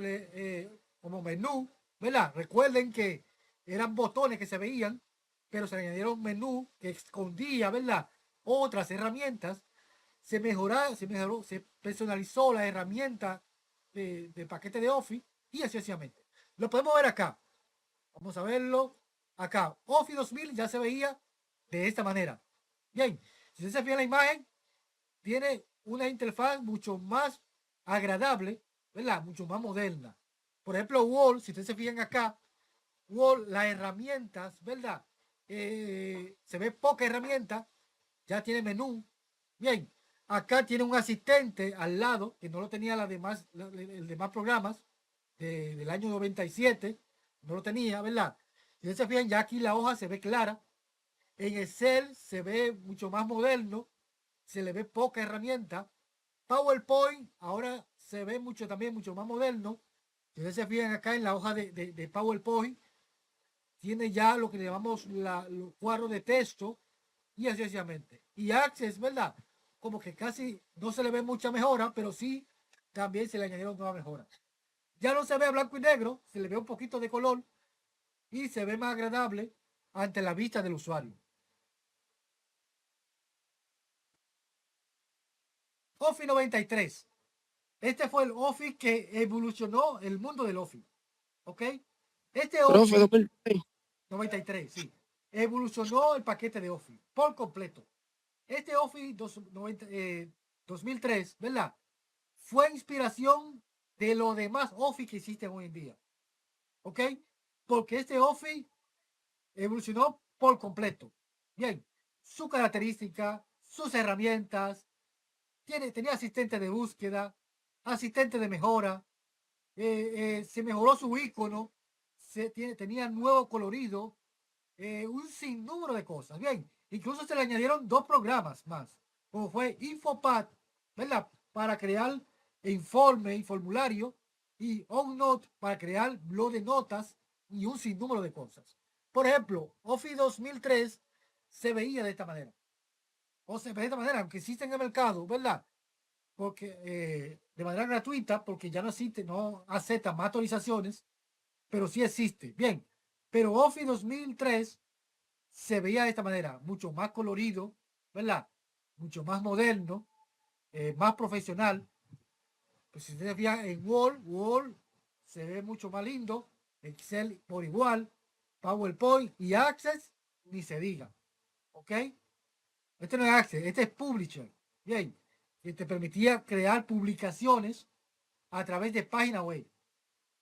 menú, ¿verdad? Recuerden que eran botones que se veían, pero se le añadieron menú que escondía, ¿verdad? Otras herramientas. Se personalizó la herramienta de paquete de Office y así sucesivamente. Lo podemos ver acá. Vamos a verlo acá. Office 2000 ya se veía de esta manera. Bien, si ustedes se fijan en la imagen, tiene una interfaz mucho más agradable, ¿verdad? Mucho más moderna. Por ejemplo, Word, si ustedes se fijan acá, Word, las herramientas, ¿verdad? Se ve poca herramienta, ya tiene menú. Bien, acá tiene un asistente al lado, que no lo tenía el demás programas del año 97, no lo tenía, ¿verdad? Si ustedes se fijan, ya aquí la hoja se ve clara. En Excel se ve mucho más moderno, se le ve poca herramienta. PowerPoint ahora se ve también mucho más moderno. Si ustedes se fijan acá en la hoja de PowerPoint, tiene ya lo que llamamos los cuadros de texto y así sucesivamente. Y Access, ¿verdad? Como que casi no se le ve mucha mejora, pero sí también se le añadieron nuevas mejoras. Ya no se ve a blanco y negro, se le ve un poquito de color y se ve más agradable ante la vista del usuario. Office 93. Este fue el Office que evolucionó el mundo del Office. ¿Ok? Este Profe, Office 93, sí. Evolucionó el paquete de Office por completo. Este Office 2003, ¿verdad? Fue inspiración de los demás Office que existen hoy en día. ¿Ok? Porque este Office evolucionó por completo. Bien, su característica, sus herramientas, tenía asistente de búsqueda, asistente de mejora, se mejoró su icono, tenía nuevo colorido, un sinnúmero de cosas. Bien, incluso se le añadieron 2 programas más, como fue Infopad, ¿verdad? Para crear informe y formulario, y OnNote para crear blog de notas y un sinnúmero de cosas. Por ejemplo, Office 2003 se veía de esta manera. O se ve de esta manera, aunque existe en el mercado, ¿verdad? Porque de manera gratuita, porque ya no existe, no acepta más actualizaciones, pero sí existe. Bien, pero Office 2003 se veía de esta manera, mucho más colorido, ¿verdad? Mucho más moderno, más profesional. Pues si ustedes fijan en Word se ve mucho más lindo, Excel por igual, PowerPoint y Access, ni se diga. ¿Ok? Este no es Access, este es Publisher. Bien, que te permitía crear publicaciones a través de página web.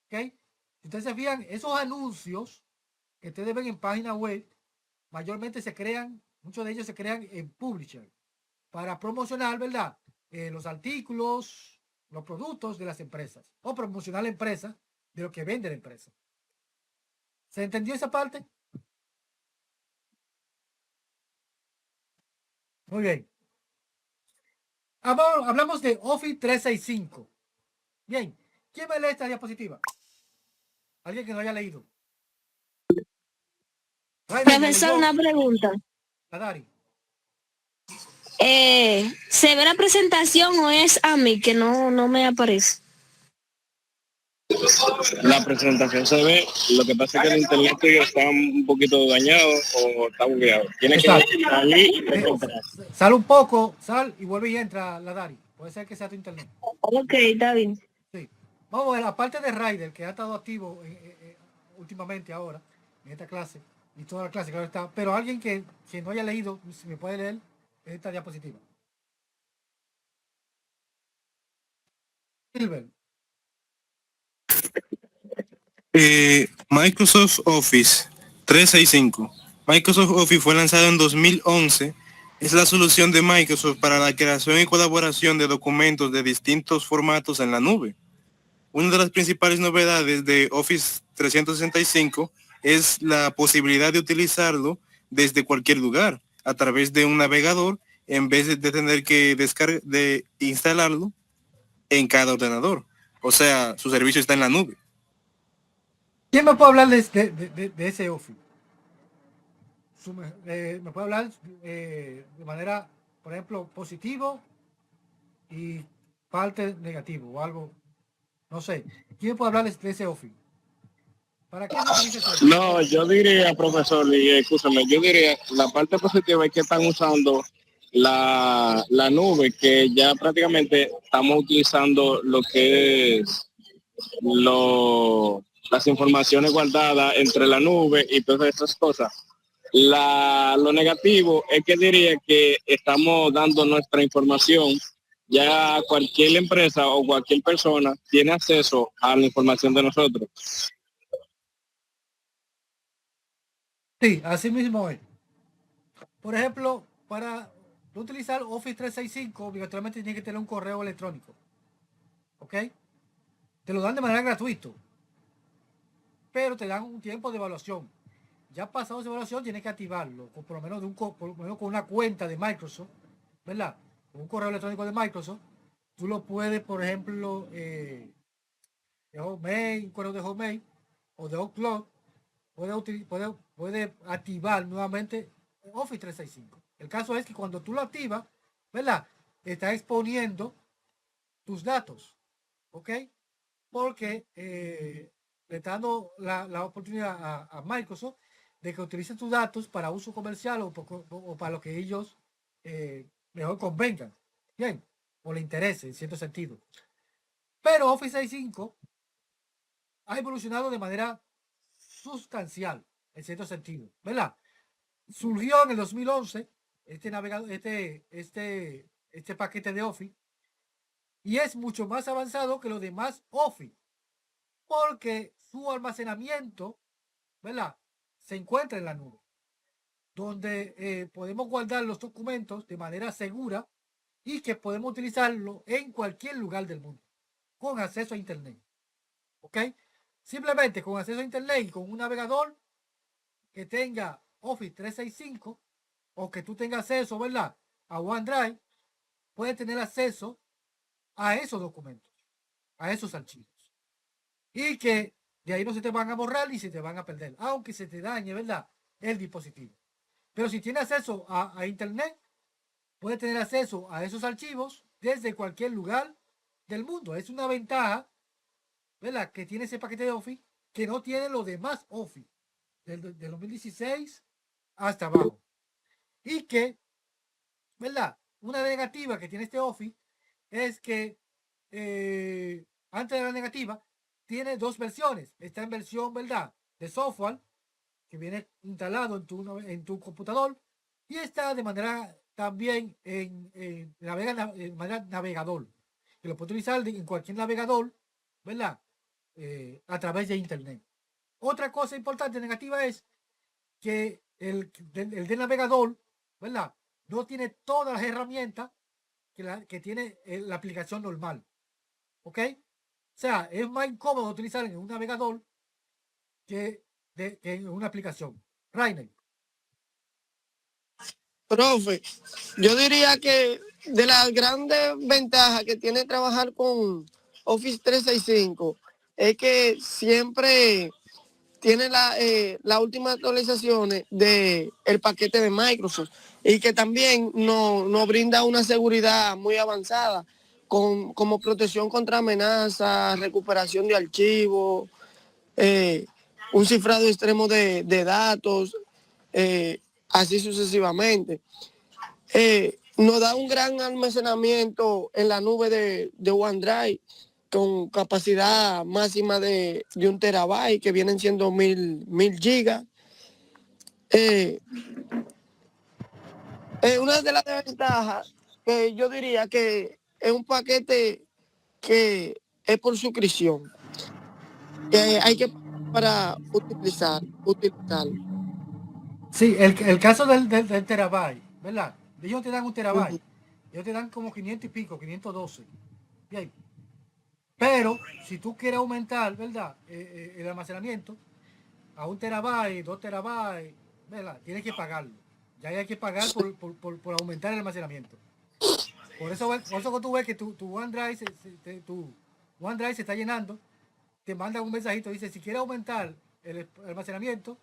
¿Ok? Si ustedes se fijan, esos anuncios que ustedes ven en página web, mayormente muchos de ellos se crean en Publisher para promocionar, ¿verdad? Los artículos, los productos de las empresas o promocionar la empresa de lo que vende la empresa. ¿Se entendió esa parte? Muy bien. Hablamos de Office 365. Bien. ¿Quién va a leer esta diapositiva? Alguien que no haya leído. Profesor, una pregunta. Dari. ¿Se ve la presentación o es a mí que no me aparece? La presentación se ve, lo que pasa es que el internet tuyo está un poquito dañado o está bugueado. Tiene que salir y entrar. Sal un poco, sal y vuelve y entra la Dari. Puede ser que sea tu internet. Ok, está bien. Sí. Vamos a ver, aparte de Ryder, que ha estado activo últimamente ahora, en esta clase, y toda la clase que ahora está, pero alguien que no haya leído, si me puede leer esta diapositiva. Silver. Microsoft Office 365. Microsoft Office fue lanzado en 2011. Es la solución de Microsoft para la creación y colaboración de documentos de distintos formatos en la nube. Una de las principales novedades de Office 365 es la posibilidad de utilizarlo desde cualquier lugar, a través de un navegador, en vez de tener que de instalarlo en cada ordenador. O sea, su servicio está en la nube. ¿Quién me puede hablar de ese Office? ¿Me puede hablar de manera, por ejemplo, positivo y parte negativo o algo? No sé. ¿Quién puede hablar de ese Office? ¿Para qué se utiliza eso? No, yo diría, profesor, y escúchame, yo diría, la parte positiva es que están usando la nube, que ya prácticamente estamos utilizando lo que es las informaciones guardadas entre la nube y todas esas cosas. Lo negativo es que diría que estamos dando nuestra información, ya cualquier empresa o cualquier persona tiene acceso a la información de nosotros. Sí, así mismo es. Por ejemplo, para utilizar Office 365, obligatoriamente tiene que tener un correo electrónico. ¿Ok? Te lo dan de manera gratuita, pero te dan un tiempo de evaluación. Ya pasado esa evaluación, tienes que activarlo, por lo menos con una cuenta de Microsoft, ¿verdad? Con un correo electrónico de Microsoft. Tú lo puedes, por ejemplo, de Hotmail, un correo de Hotmail o de Outlook, puede activar nuevamente Office 365. El caso es que cuando tú lo activas, ¿verdad? Está exponiendo tus datos, ¿ok? Porque le está dando la oportunidad a Microsoft de que utilicen tus datos para uso comercial o para lo que ellos mejor convengan, bien, o le interese en cierto sentido. Pero Office 365 ha evolucionado de manera sustancial en cierto sentido, ¿verdad? Surgió en el 2011 este navegador, este paquete de Office, y es mucho más avanzado que los demás Office, porque su almacenamiento, ¿verdad?, se encuentra en la nube, donde podemos guardar los documentos de manera segura y que podemos utilizarlo en cualquier lugar del mundo, con acceso a internet. ¿Ok? Simplemente con acceso a internet y con un navegador que tenga Office 365 o que tú tengas acceso, ¿verdad?, a OneDrive, puedes tener acceso a esos documentos, a esos archivos. Y que de ahí no se te van a borrar ni se te van a perder, aunque se te dañe, ¿verdad?, el dispositivo. Pero si tienes acceso a internet, puedes tener acceso a esos archivos desde cualquier lugar del mundo. Es una ventaja, ¿verdad?, que tiene ese paquete de Office que no tiene los demás Office del 2016 hasta abajo. Y que, ¿verdad?, una negativa que tiene este Office es que antes de la negativa tiene dos versiones. Está en versión, ¿verdad?, de software, que viene instalado en tu computador, y está de manera también en manera navegador, que lo puede utilizar en cualquier navegador, ¿verdad?, a través de internet. Otra cosa importante negativa es que el del navegador, ¿verdad?, no tiene todas las herramientas que tiene la aplicación normal. ¿Ok? O sea, es más incómodo utilizar en un navegador que en una aplicación. Rainer. Profe, yo diría que de las grandes ventajas que tiene trabajar con Office 365 es que siempre tiene las últimas actualizaciones del paquete de Microsoft y que también nos brinda una seguridad muy avanzada como protección contra amenazas, recuperación de archivos, un cifrado extremo de datos, así sucesivamente. Nos da un gran almacenamiento en la nube de OneDrive con capacidad máxima de 1 terabyte, que vienen siendo 1000 gigas. Una de las desventajas que yo diría que es un paquete que es por suscripción. Hay que para utilizarlo. Sí, el caso del terabyte, ¿verdad? Ellos te dan un terabyte. Ujú. Ellos te dan como 500 y pico, 512. Bien. Pero si tú quieres aumentar, ¿verdad? El almacenamiento a 1 terabyte, 2 terabytes, ¿verdad? Tienes que pagarlo. Ya hay que pagar por aumentar el almacenamiento. Por eso que tú ves que tu OneDrive tu OneDrive se está llenando, te manda un mensajito, dice, si quieres aumentar el almacenamiento,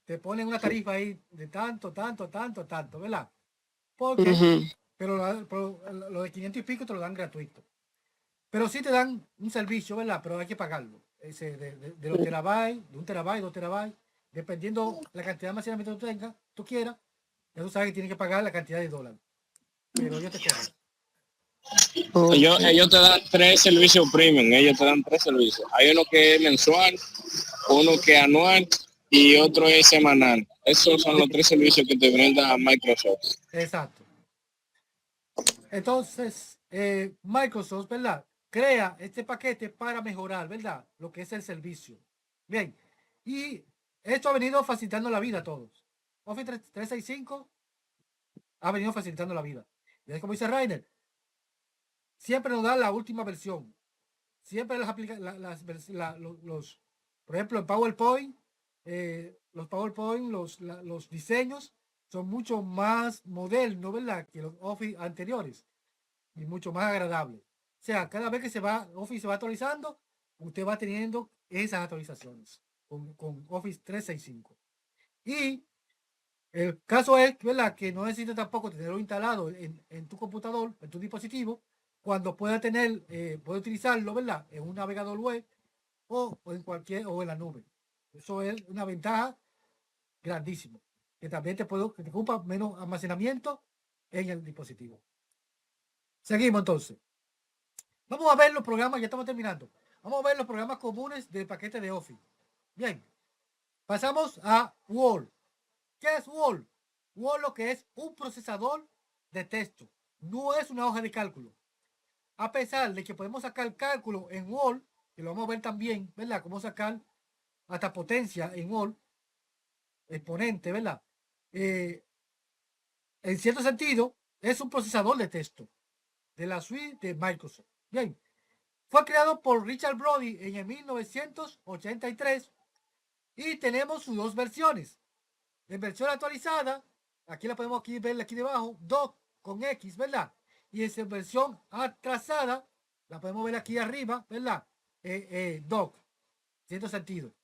te ponen una tarifa ahí de tanto, ¿verdad? Porque, Ujú. pero lo de 500 y pico te lo dan gratuito. Pero sí te dan un servicio, ¿verdad? Pero hay que pagarlo. Ese de los terabytes, de 1 terabyte, 2 terabytes, dependiendo la cantidad de almacenamiento que tú quieras, ya tú sabes que tienes que pagar la cantidad de dólares. Pero ellos te cobran. Ellos te dan 3 servicios premium, ellos te dan 3 servicios. Hay uno que es mensual, uno que es anual y otro es semanal. Esos son los 3 servicios que te brinda Microsoft. Exacto. Entonces, Microsoft, ¿verdad? Crea este paquete para mejorar, ¿verdad? Lo que es el servicio. Bien. Y esto ha venido facilitando la vida a todos. Office 365 ha venido facilitando la vida. Y es como dice Rainer, siempre nos da la última versión. Siempre por ejemplo, en PowerPoint, los diseños son mucho más modernos, ¿verdad? Que los Office anteriores y mucho más agradables. O sea, cada vez que Office se va actualizando, usted va teniendo esas actualizaciones con Office 365. Y el caso es, ¿verdad?, que no necesita tampoco tenerlo instalado en tu computador, en tu dispositivo, cuando puede utilizarlo, ¿verdad?, en un navegador web o en la nube. Eso es una ventaja grandísima, que también te ocupa menos almacenamiento en el dispositivo. Seguimos entonces. Vamos a ver los programas, ya estamos terminando. Vamos a ver los programas comunes del paquete de Office. Bien, pasamos a Word. ¿Qué es Word? Word lo que es un procesador de texto. No es una hoja de cálculo. A pesar de que podemos sacar cálculo en Word, que lo vamos a ver también, ¿verdad? Cómo sacar hasta potencia en Word, exponente, ¿verdad? En cierto sentido, es un procesador de texto de la suite de Microsoft. Bien, fue creado por Richard Brody en el 1983 y tenemos sus dos versiones. En versión actualizada, aquí la podemos ver aquí debajo, doc con X, ¿verdad? Y en su versión atrasada, la podemos ver aquí arriba, ¿verdad? Doc, cierto sentido.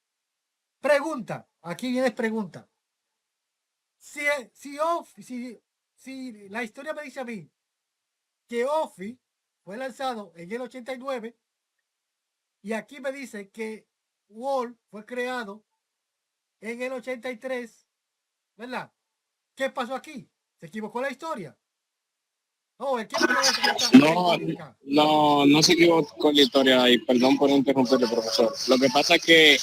Pregunta, aquí viene pregunta. Si la historia me dice a mí que Office fue lanzado en el 89 y aquí me dice que Word fue creado en el 83, ¿verdad? ¿Qué pasó aquí? ¿Se equivocó la historia? No, ¿qué No se equivocó con la historia ahí, perdón por interrumpirle, profesor. Lo que pasa es que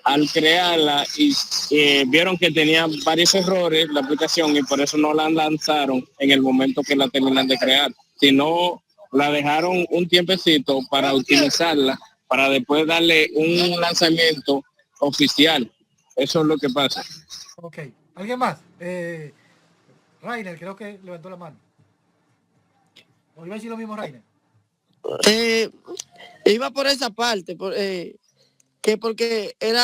al crearla vieron que tenía varios errores la aplicación y por eso no la lanzaron en el momento que la terminan de crear, sino la dejaron un tiempecito para utilizarla, para después darle un lanzamiento oficial. Eso es lo que pasa. Ok, ¿alguien más? Rainer, creo que levantó la mano. ¿O iba a decir lo mismo, Rainer? Iba por esa parte, que porque él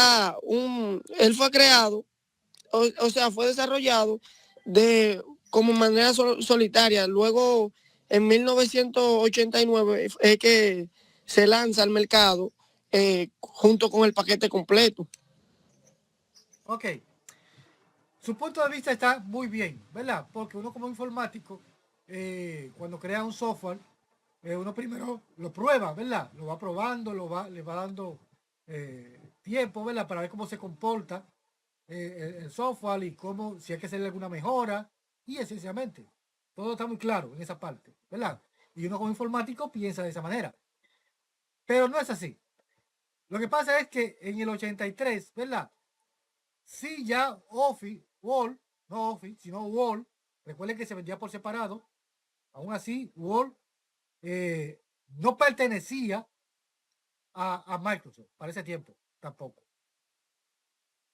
fue creado, o sea, fue desarrollado como manera solitaria. Luego, en 1989, es que se lanza al mercado junto con el paquete completo. Ok. Su punto de vista está muy bien, ¿verdad? Porque uno como informático, cuando crea un software, uno primero lo prueba, ¿verdad? Lo va probando, le va dando tiempo, ¿verdad? Para ver cómo se comporta el software y si hay que hacerle alguna mejora. Y esencialmente, todo está muy claro en esa parte, ¿verdad? Y uno como informático piensa de esa manera. Pero no es así. Lo que pasa es que en el 83, ¿verdad? Sí, ya Word, no Office, sino Word, recuerden que se vendía por separado. Aún así, Word no pertenecía a Microsoft para ese tiempo. tampoco.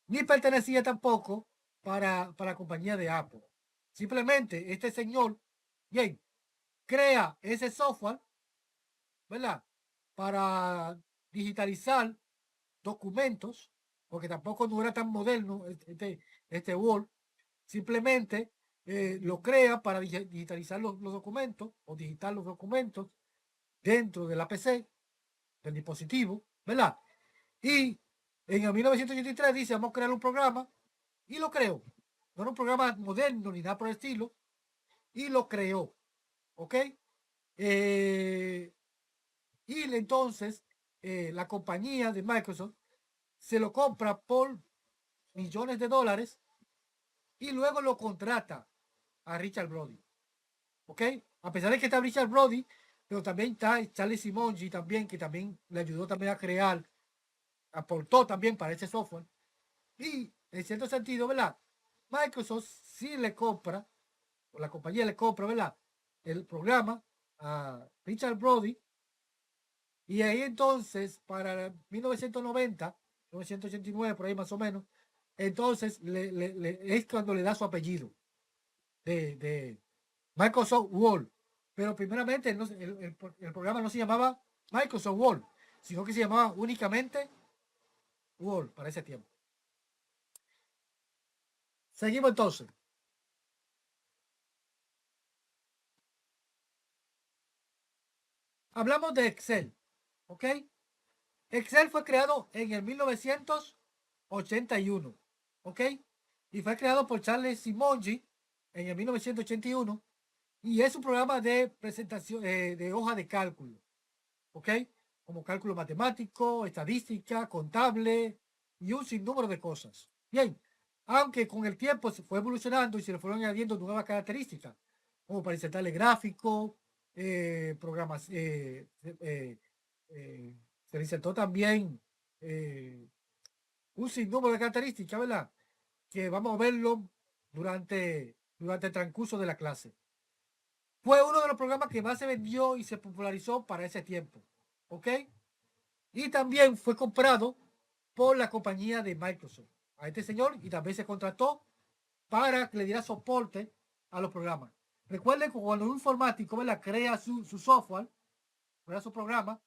Ni pertenecía tampoco para la compañía de Apple. Simplemente este señor, bien, crea ese software, ¿verdad? Para digitalizar documentos, porque tampoco no era tan moderno este Word. Simplemente lo crea para digitalizar los documentos o digitar los documentos dentro de la PC, del dispositivo, ¿verdad? Y en el 1983 dice, vamos a crear un programa, y lo creó. No era un programa moderno ni nada por el estilo, y lo creó, ¿ok? Y entonces la compañía de Microsoft se lo compra por millones de dólares y luego lo contrata a Richard Brody, ¿ok? A pesar de que está Richard Brody, pero también está Charlie Simonyi también, que también le ayudó también a crear, aportó también para ese software. Y en cierto sentido, ¿verdad? Microsoft sí le compra, o la compañía le compra, ¿verdad? El programa a Richard Brody. Y ahí entonces, para 1990, 1989, por ahí más o menos, entonces es cuando le da su apellido de Microsoft Word. Pero primeramente el programa no se llamaba Microsoft Word, sino que se llamaba únicamente Word para ese tiempo. Seguimos entonces. Hablamos de Excel, ¿ok? Excel fue creado en el 1981, ¿ok? Y fue creado por Charles Simonyi en el 1981 y es un programa de presentación de hoja de cálculo, ¿ok? Como cálculo matemático, estadística, contable y un sinnúmero de cosas. Bien, aunque con el tiempo se fue evolucionando y se le fueron añadiendo nuevas características, como para insertarle gráficos, programas, se le insertó también un sinnúmero de características, ¿verdad? Que vamos a verlo durante el transcurso de la clase. Fue uno de los programas que más se vendió y se popularizó para ese tiempo, ¿ok? Y también fue comprado por la compañía de Microsoft a este señor y también se contrató para que le diera soporte a los programas. Recuerden que cuando un informático, ¿verdad?, crea su software, crea su programa,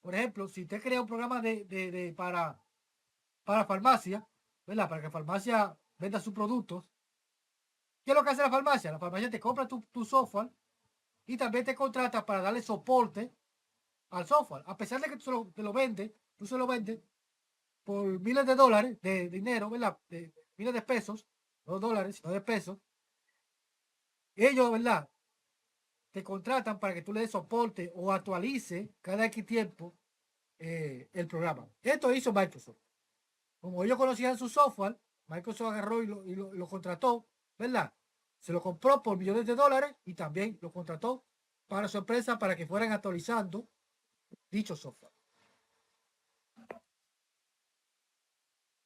por ejemplo, si usted crea un programa para farmacia, ¿verdad?, para que la farmacia venda sus productos, ¿qué es lo que hace la farmacia? La farmacia te compra tu software y también te contrata para darle soporte al software. A pesar de que tú se lo vendes por miles de dólares de dinero, ¿verdad?, de miles de pesos, no dólares, sino de pesos. Ellos, ¿verdad?, te contratan para que tú le des soporte o actualice cada X tiempo el programa. Esto hizo Microsoft. Como ellos conocían su software, Microsoft agarró y lo contrató, ¿verdad? Se lo compró por millones de dólares y también lo contrató para su empresa para que fueran actualizando dicho software.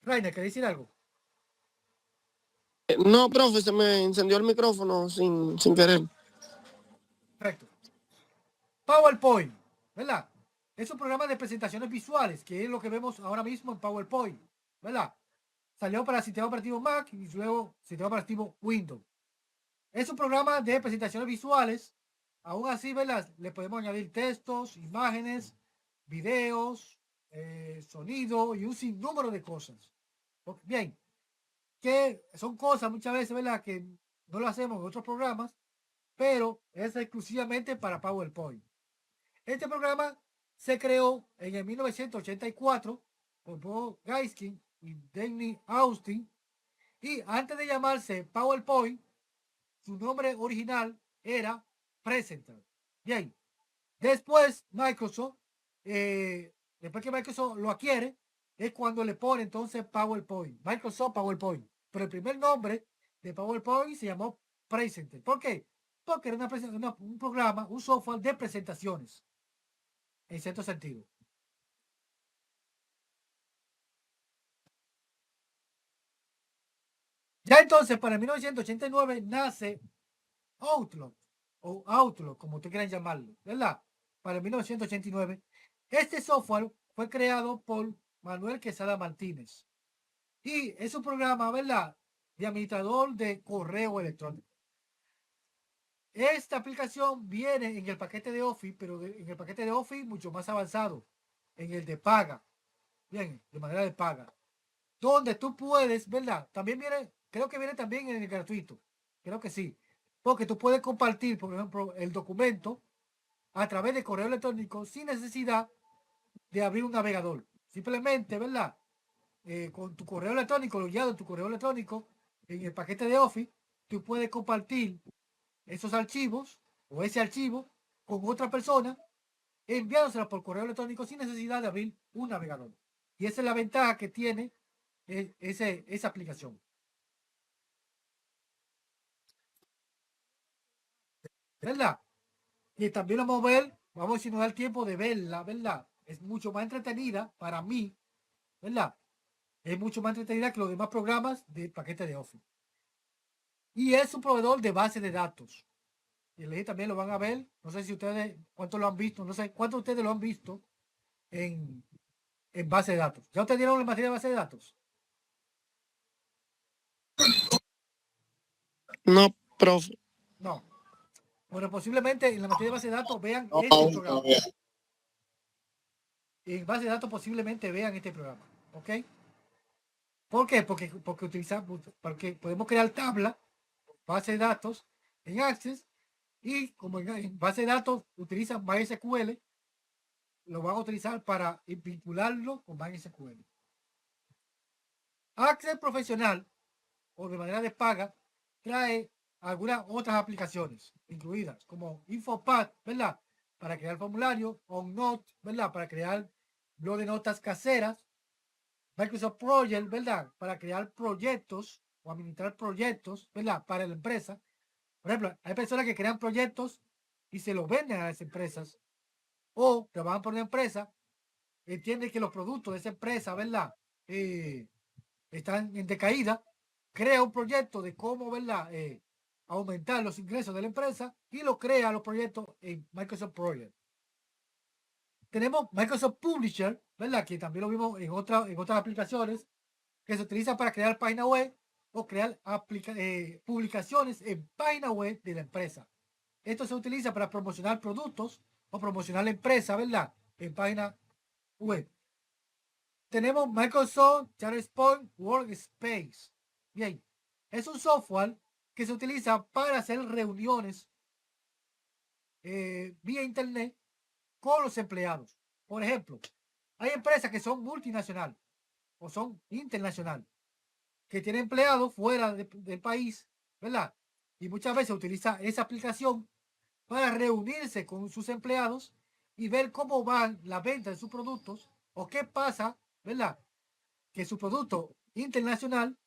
Rainer, ¿querés decir algo? No, profe, se me encendió el micrófono sin querer. Perfecto. PowerPoint, ¿verdad? Es un programa de presentaciones visuales, que es lo que vemos ahora mismo en PowerPoint, ¿verdad? Salió para el sistema operativo Mac y luego sistema operativo Windows. Es un programa de presentaciones visuales. Aún así, ¿verdad?, le podemos añadir textos, imágenes, videos, sonido y un sinnúmero de cosas. Bien, que son cosas muchas veces, ¿verdad?, que no lo hacemos en otros programas, pero es exclusivamente para PowerPoint. Este programa se creó en el 1984 por Bob Gaiskin y Danny Austin, y antes de llamarse PowerPoint, su nombre original era Presenter. Bien, después Microsoft, después que Microsoft lo adquiere, es cuando le pone entonces PowerPoint, Microsoft PowerPoint. Pero el primer nombre de PowerPoint se llamó Presenter. ¿Por qué? Porque era un programa, un software de presentaciones, en cierto sentido. Ya entonces, para 1989 nace Outlook, o Outlook, como ustedes quieran llamarlo, ¿verdad? Para 1989. Este software fue creado por Manuel Quesada Martínez. Y es un programa, ¿verdad?, de administrador de correo electrónico. Esta aplicación viene en el paquete de Office, pero en el paquete de Office mucho más avanzado, en el de paga. Bien, de manera de paga. Donde tú puedes, ¿verdad? También viene, creo que viene también en el gratuito. Creo que sí. Porque tú puedes compartir, por ejemplo, el documento a través de correo electrónico sin necesidad de abrir un navegador. Simplemente, ¿verdad? Con tu correo electrónico, logueado en tu correo electrónico, en el paquete de Office, tú puedes compartir esos archivos o ese archivo con otra persona, enviándosela por correo electrónico sin necesidad de abrir un navegador. Y esa es la ventaja que tiene esa aplicación. ¿Verdad? Y también vamos a ver, vamos a ver si nos da el tiempo de verla, ¿verdad? Es mucho más entretenida para mí, ¿verdad? Es mucho más entretenida que los demás programas del paquete de Office. Y es un proveedor de base de datos. Y ahí también lo van a ver. No sé si ustedes, cuántos lo han visto, no sé cuántos de ustedes lo han visto en base de datos. ¿Ya ustedes dieron la materia de base de datos? No, profe. No. Bueno, posiblemente en la materia de base de datos vean No, este aún programa. todavía. En base de datos posiblemente vean este programa. ¿Ok? ¿Por qué? Porque utilizamos, porque podemos crear tabla, base de datos en Access, y como en base de datos utilizan MySQL, lo van a utilizar para vincularlo con MySQL. Access Profesional, o de manera de paga, trae algunas otras aplicaciones incluidas, como Infopad, ¿verdad?, para crear formulario, OnNote, ¿verdad?, para crear blog de notas caseras, Microsoft Project, ¿verdad?, para crear proyectos o administrar proyectos, ¿verdad?, para la empresa. Por ejemplo, hay personas que crean proyectos y se los venden a las empresas, o trabajan por una empresa, entienden que los productos de esa empresa, ¿verdad?, están en decaída, crea un proyecto de cómo, ¿verdad?, aumentar los ingresos de la empresa y lo crea los proyectos en Microsoft Project. Tenemos Microsoft Publisher, ¿verdad?, que también lo vimos en otras aplicaciones, que se utiliza para crear páginas web o crear publicaciones en página web de la empresa. Esto se utiliza para promocionar productos o promocionar la empresa, ¿verdad?, en página web. Tenemos Microsoft SharePoint Workspace. Bien, es un software que se utiliza para hacer reuniones vía internet con los empleados. Por ejemplo, hay empresas que son multinacionales o son internacionales, que tienen empleados fuera del país, ¿verdad? Y muchas veces utiliza esa aplicación para reunirse con sus empleados y ver cómo van las ventas de sus productos o qué pasa, ¿verdad?, que su producto internacional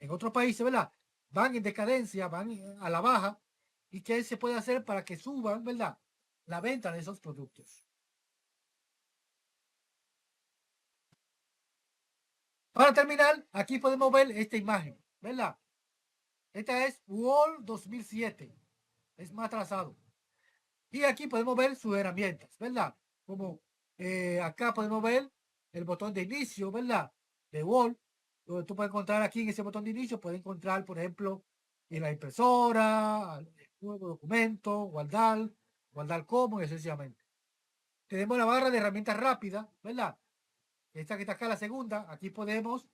en otros países, ¿verdad?, van en decadencia, van a la baja, y qué se puede hacer para que suban, ¿verdad?, la venta de esos productos. Para terminar, aquí podemos ver esta imagen, ¿verdad? Esta es Word 2007, es más atrasado. Y aquí podemos ver sus herramientas, ¿verdad? Como acá podemos ver el botón de inicio, ¿verdad?, de Word, donde tú puedes encontrar aquí en ese botón de inicio, puedes encontrar, por ejemplo, en la impresora, nuevo documento, guardar como, esencialmente. Tenemos la barra de herramientas rápidas, ¿verdad? Esta que está acá, la segunda, aquí podemos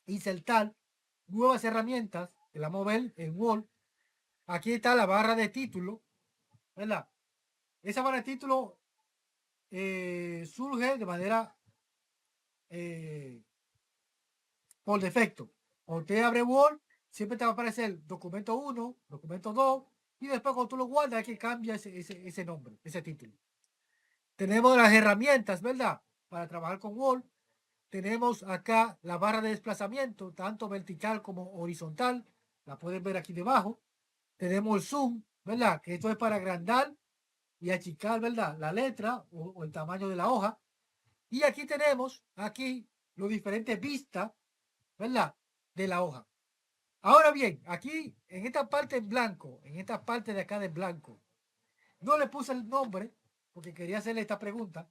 insertar nuevas herramientas que la vamos a ver en Word. Aquí está la barra de título, ¿verdad? Esa barra de título surge de manera por defecto. Cuando usted abre Word, siempre te va a aparecer documento 1, documento 2, y después cuando tú lo guardas, hay que cambiar ese nombre, ese título. Tenemos las herramientas, ¿verdad?, para trabajar con Word. Tenemos acá la barra de desplazamiento, tanto vertical como horizontal. La pueden ver aquí debajo. Tenemos el zoom, ¿verdad?, que esto es para agrandar y achicar, ¿verdad?, la letra o el tamaño de la hoja. Y aquí tenemos, aquí, los diferentes vistas, ¿verdad?, de la hoja. Ahora bien, aquí, en esta parte en blanco, en esta parte de acá de blanco, no le puse el nombre, porque quería hacerle esta pregunta.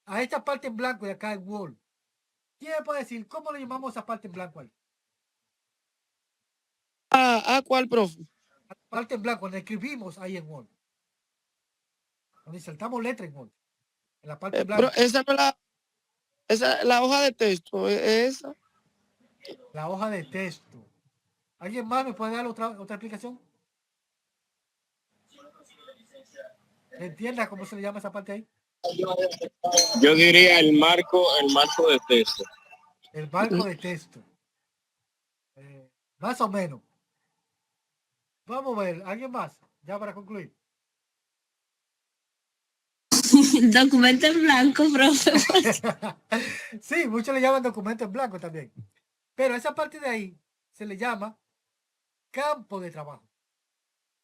A esta parte en blanco de acá en Word, ¿Quién me puede decir cómo le llamamos a parte en blanco ahí? ¿Cuál, profe? Parte en blanco, donde escribimos ahí en Word. Donde insertamos letra en Word. En la parte en blanco. Pero esa no es la hoja de texto, es esa. La hoja de texto. ¿Alguien más me puede dar otra explicación? ¿Entiendas cómo se le llama esa parte ahí? Yo diría el marco de texto. El marco de texto. Más o menos. Vamos a ver, ¿alguien más? Ya para concluir. Documento en blanco, profe. Sí, muchos le llaman documento en blanco también. Pero esa parte de ahí se le llama campo de trabajo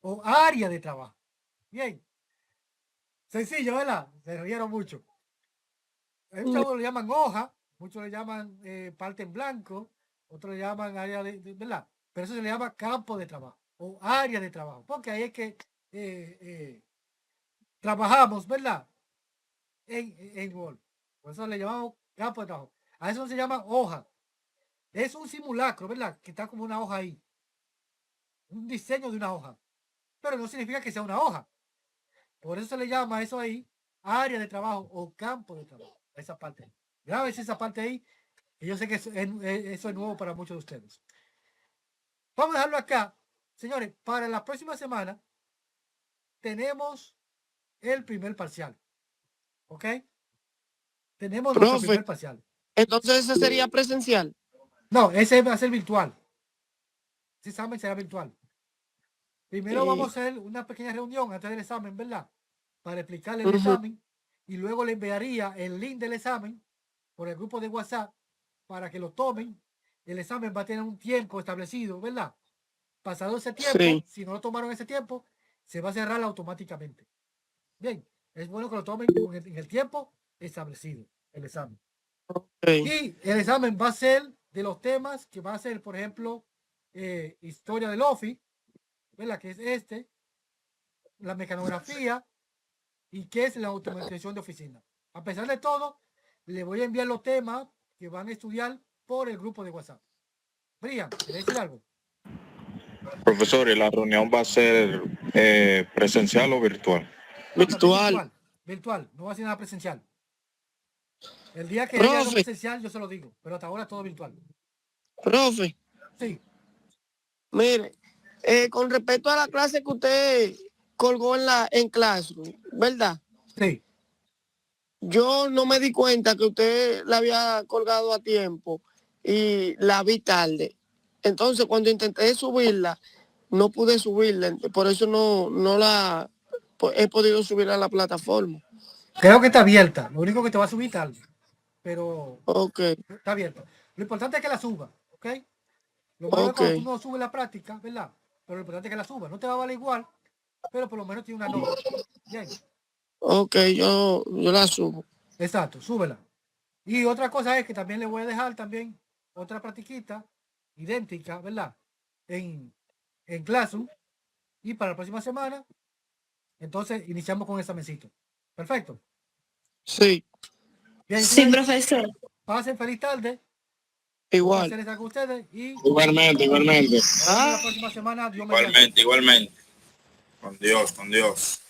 o área de trabajo. Bien. Sencillo, ¿verdad? Se rieron mucho. Muchos le llaman hoja, muchos le llaman parte en blanco, otros le llaman área ¿verdad? Pero eso se le llama campo de trabajo o área de trabajo, porque ahí es que trabajamos, ¿verdad? En Word. Por eso le llamamos campo de trabajo. A eso se llama hoja. Es un simulacro, ¿verdad? Que está como una hoja ahí. Un diseño de una hoja. Pero no significa que sea una hoja. Por eso se le llama eso ahí área de trabajo o campo de trabajo. Esa parte. Grábese esa parte ahí. Y yo sé que eso es nuevo para muchos de ustedes. Vamos a dejarlo acá. Señores, para la próxima semana tenemos el primer parcial. ¿Ok? Tenemos nuestro Profe, primer parcial. entonces ese sería presencial. No, ese va a ser virtual. Ese examen será virtual. Primero vamos a hacer una pequeña reunión antes del examen, ¿verdad? Para explicarle el examen. Y luego le enviaría el link del examen por el grupo de WhatsApp para que lo tomen. El examen va a tener un tiempo establecido, ¿verdad? Pasado ese tiempo, si no lo tomaron ese tiempo, se va a cerrar automáticamente. Bien, es bueno que lo tomen en el tiempo establecido, el examen. Y el examen va a ser de los temas que va a ser, por ejemplo, historia del Office, ¿verdad? Que es la mecanografía y qué es la automatización de oficina. A pesar de todo, le voy a enviar los temas que van a estudiar por el grupo de WhatsApp. Brian, ¿quieres decir algo? Profesor, ¿y la reunión va a ser presencial o virtual? Virtual, no va a ser nada presencial. El día que haya algo presencial, yo se lo digo, pero hasta ahora todo virtual. Profe. Sí. Mire, con respecto a la clase que usted colgó en Classroom, ¿verdad? Sí. Yo no me di cuenta que usted la había colgado a tiempo y la vi tarde. Entonces, cuando intenté subirla, no pude subirla. Por eso no la he podido subir a la plataforma. Creo que está abierta. Lo único que te va a subir tarde. Pero está abierta. Lo importante es que la suba, ¿ok? Lo malo es cuando tú no subes la práctica, ¿verdad? Pero lo importante es que la suba. No te va a valer igual, pero por lo menos tiene una nota. Bien. Ok, yo la subo. Exacto, súbela. Y otra cosa es que también le voy a dejar también otra practiquita idéntica, ¿verdad? En Classroom. Y para la próxima semana, entonces iniciamos con el examencito. Perfecto. Sí. Bien, sí, profesor. Pasen feliz tarde. Igual. Con ustedes y Igualmente. la próxima semana, Dios igualmente. Con Dios.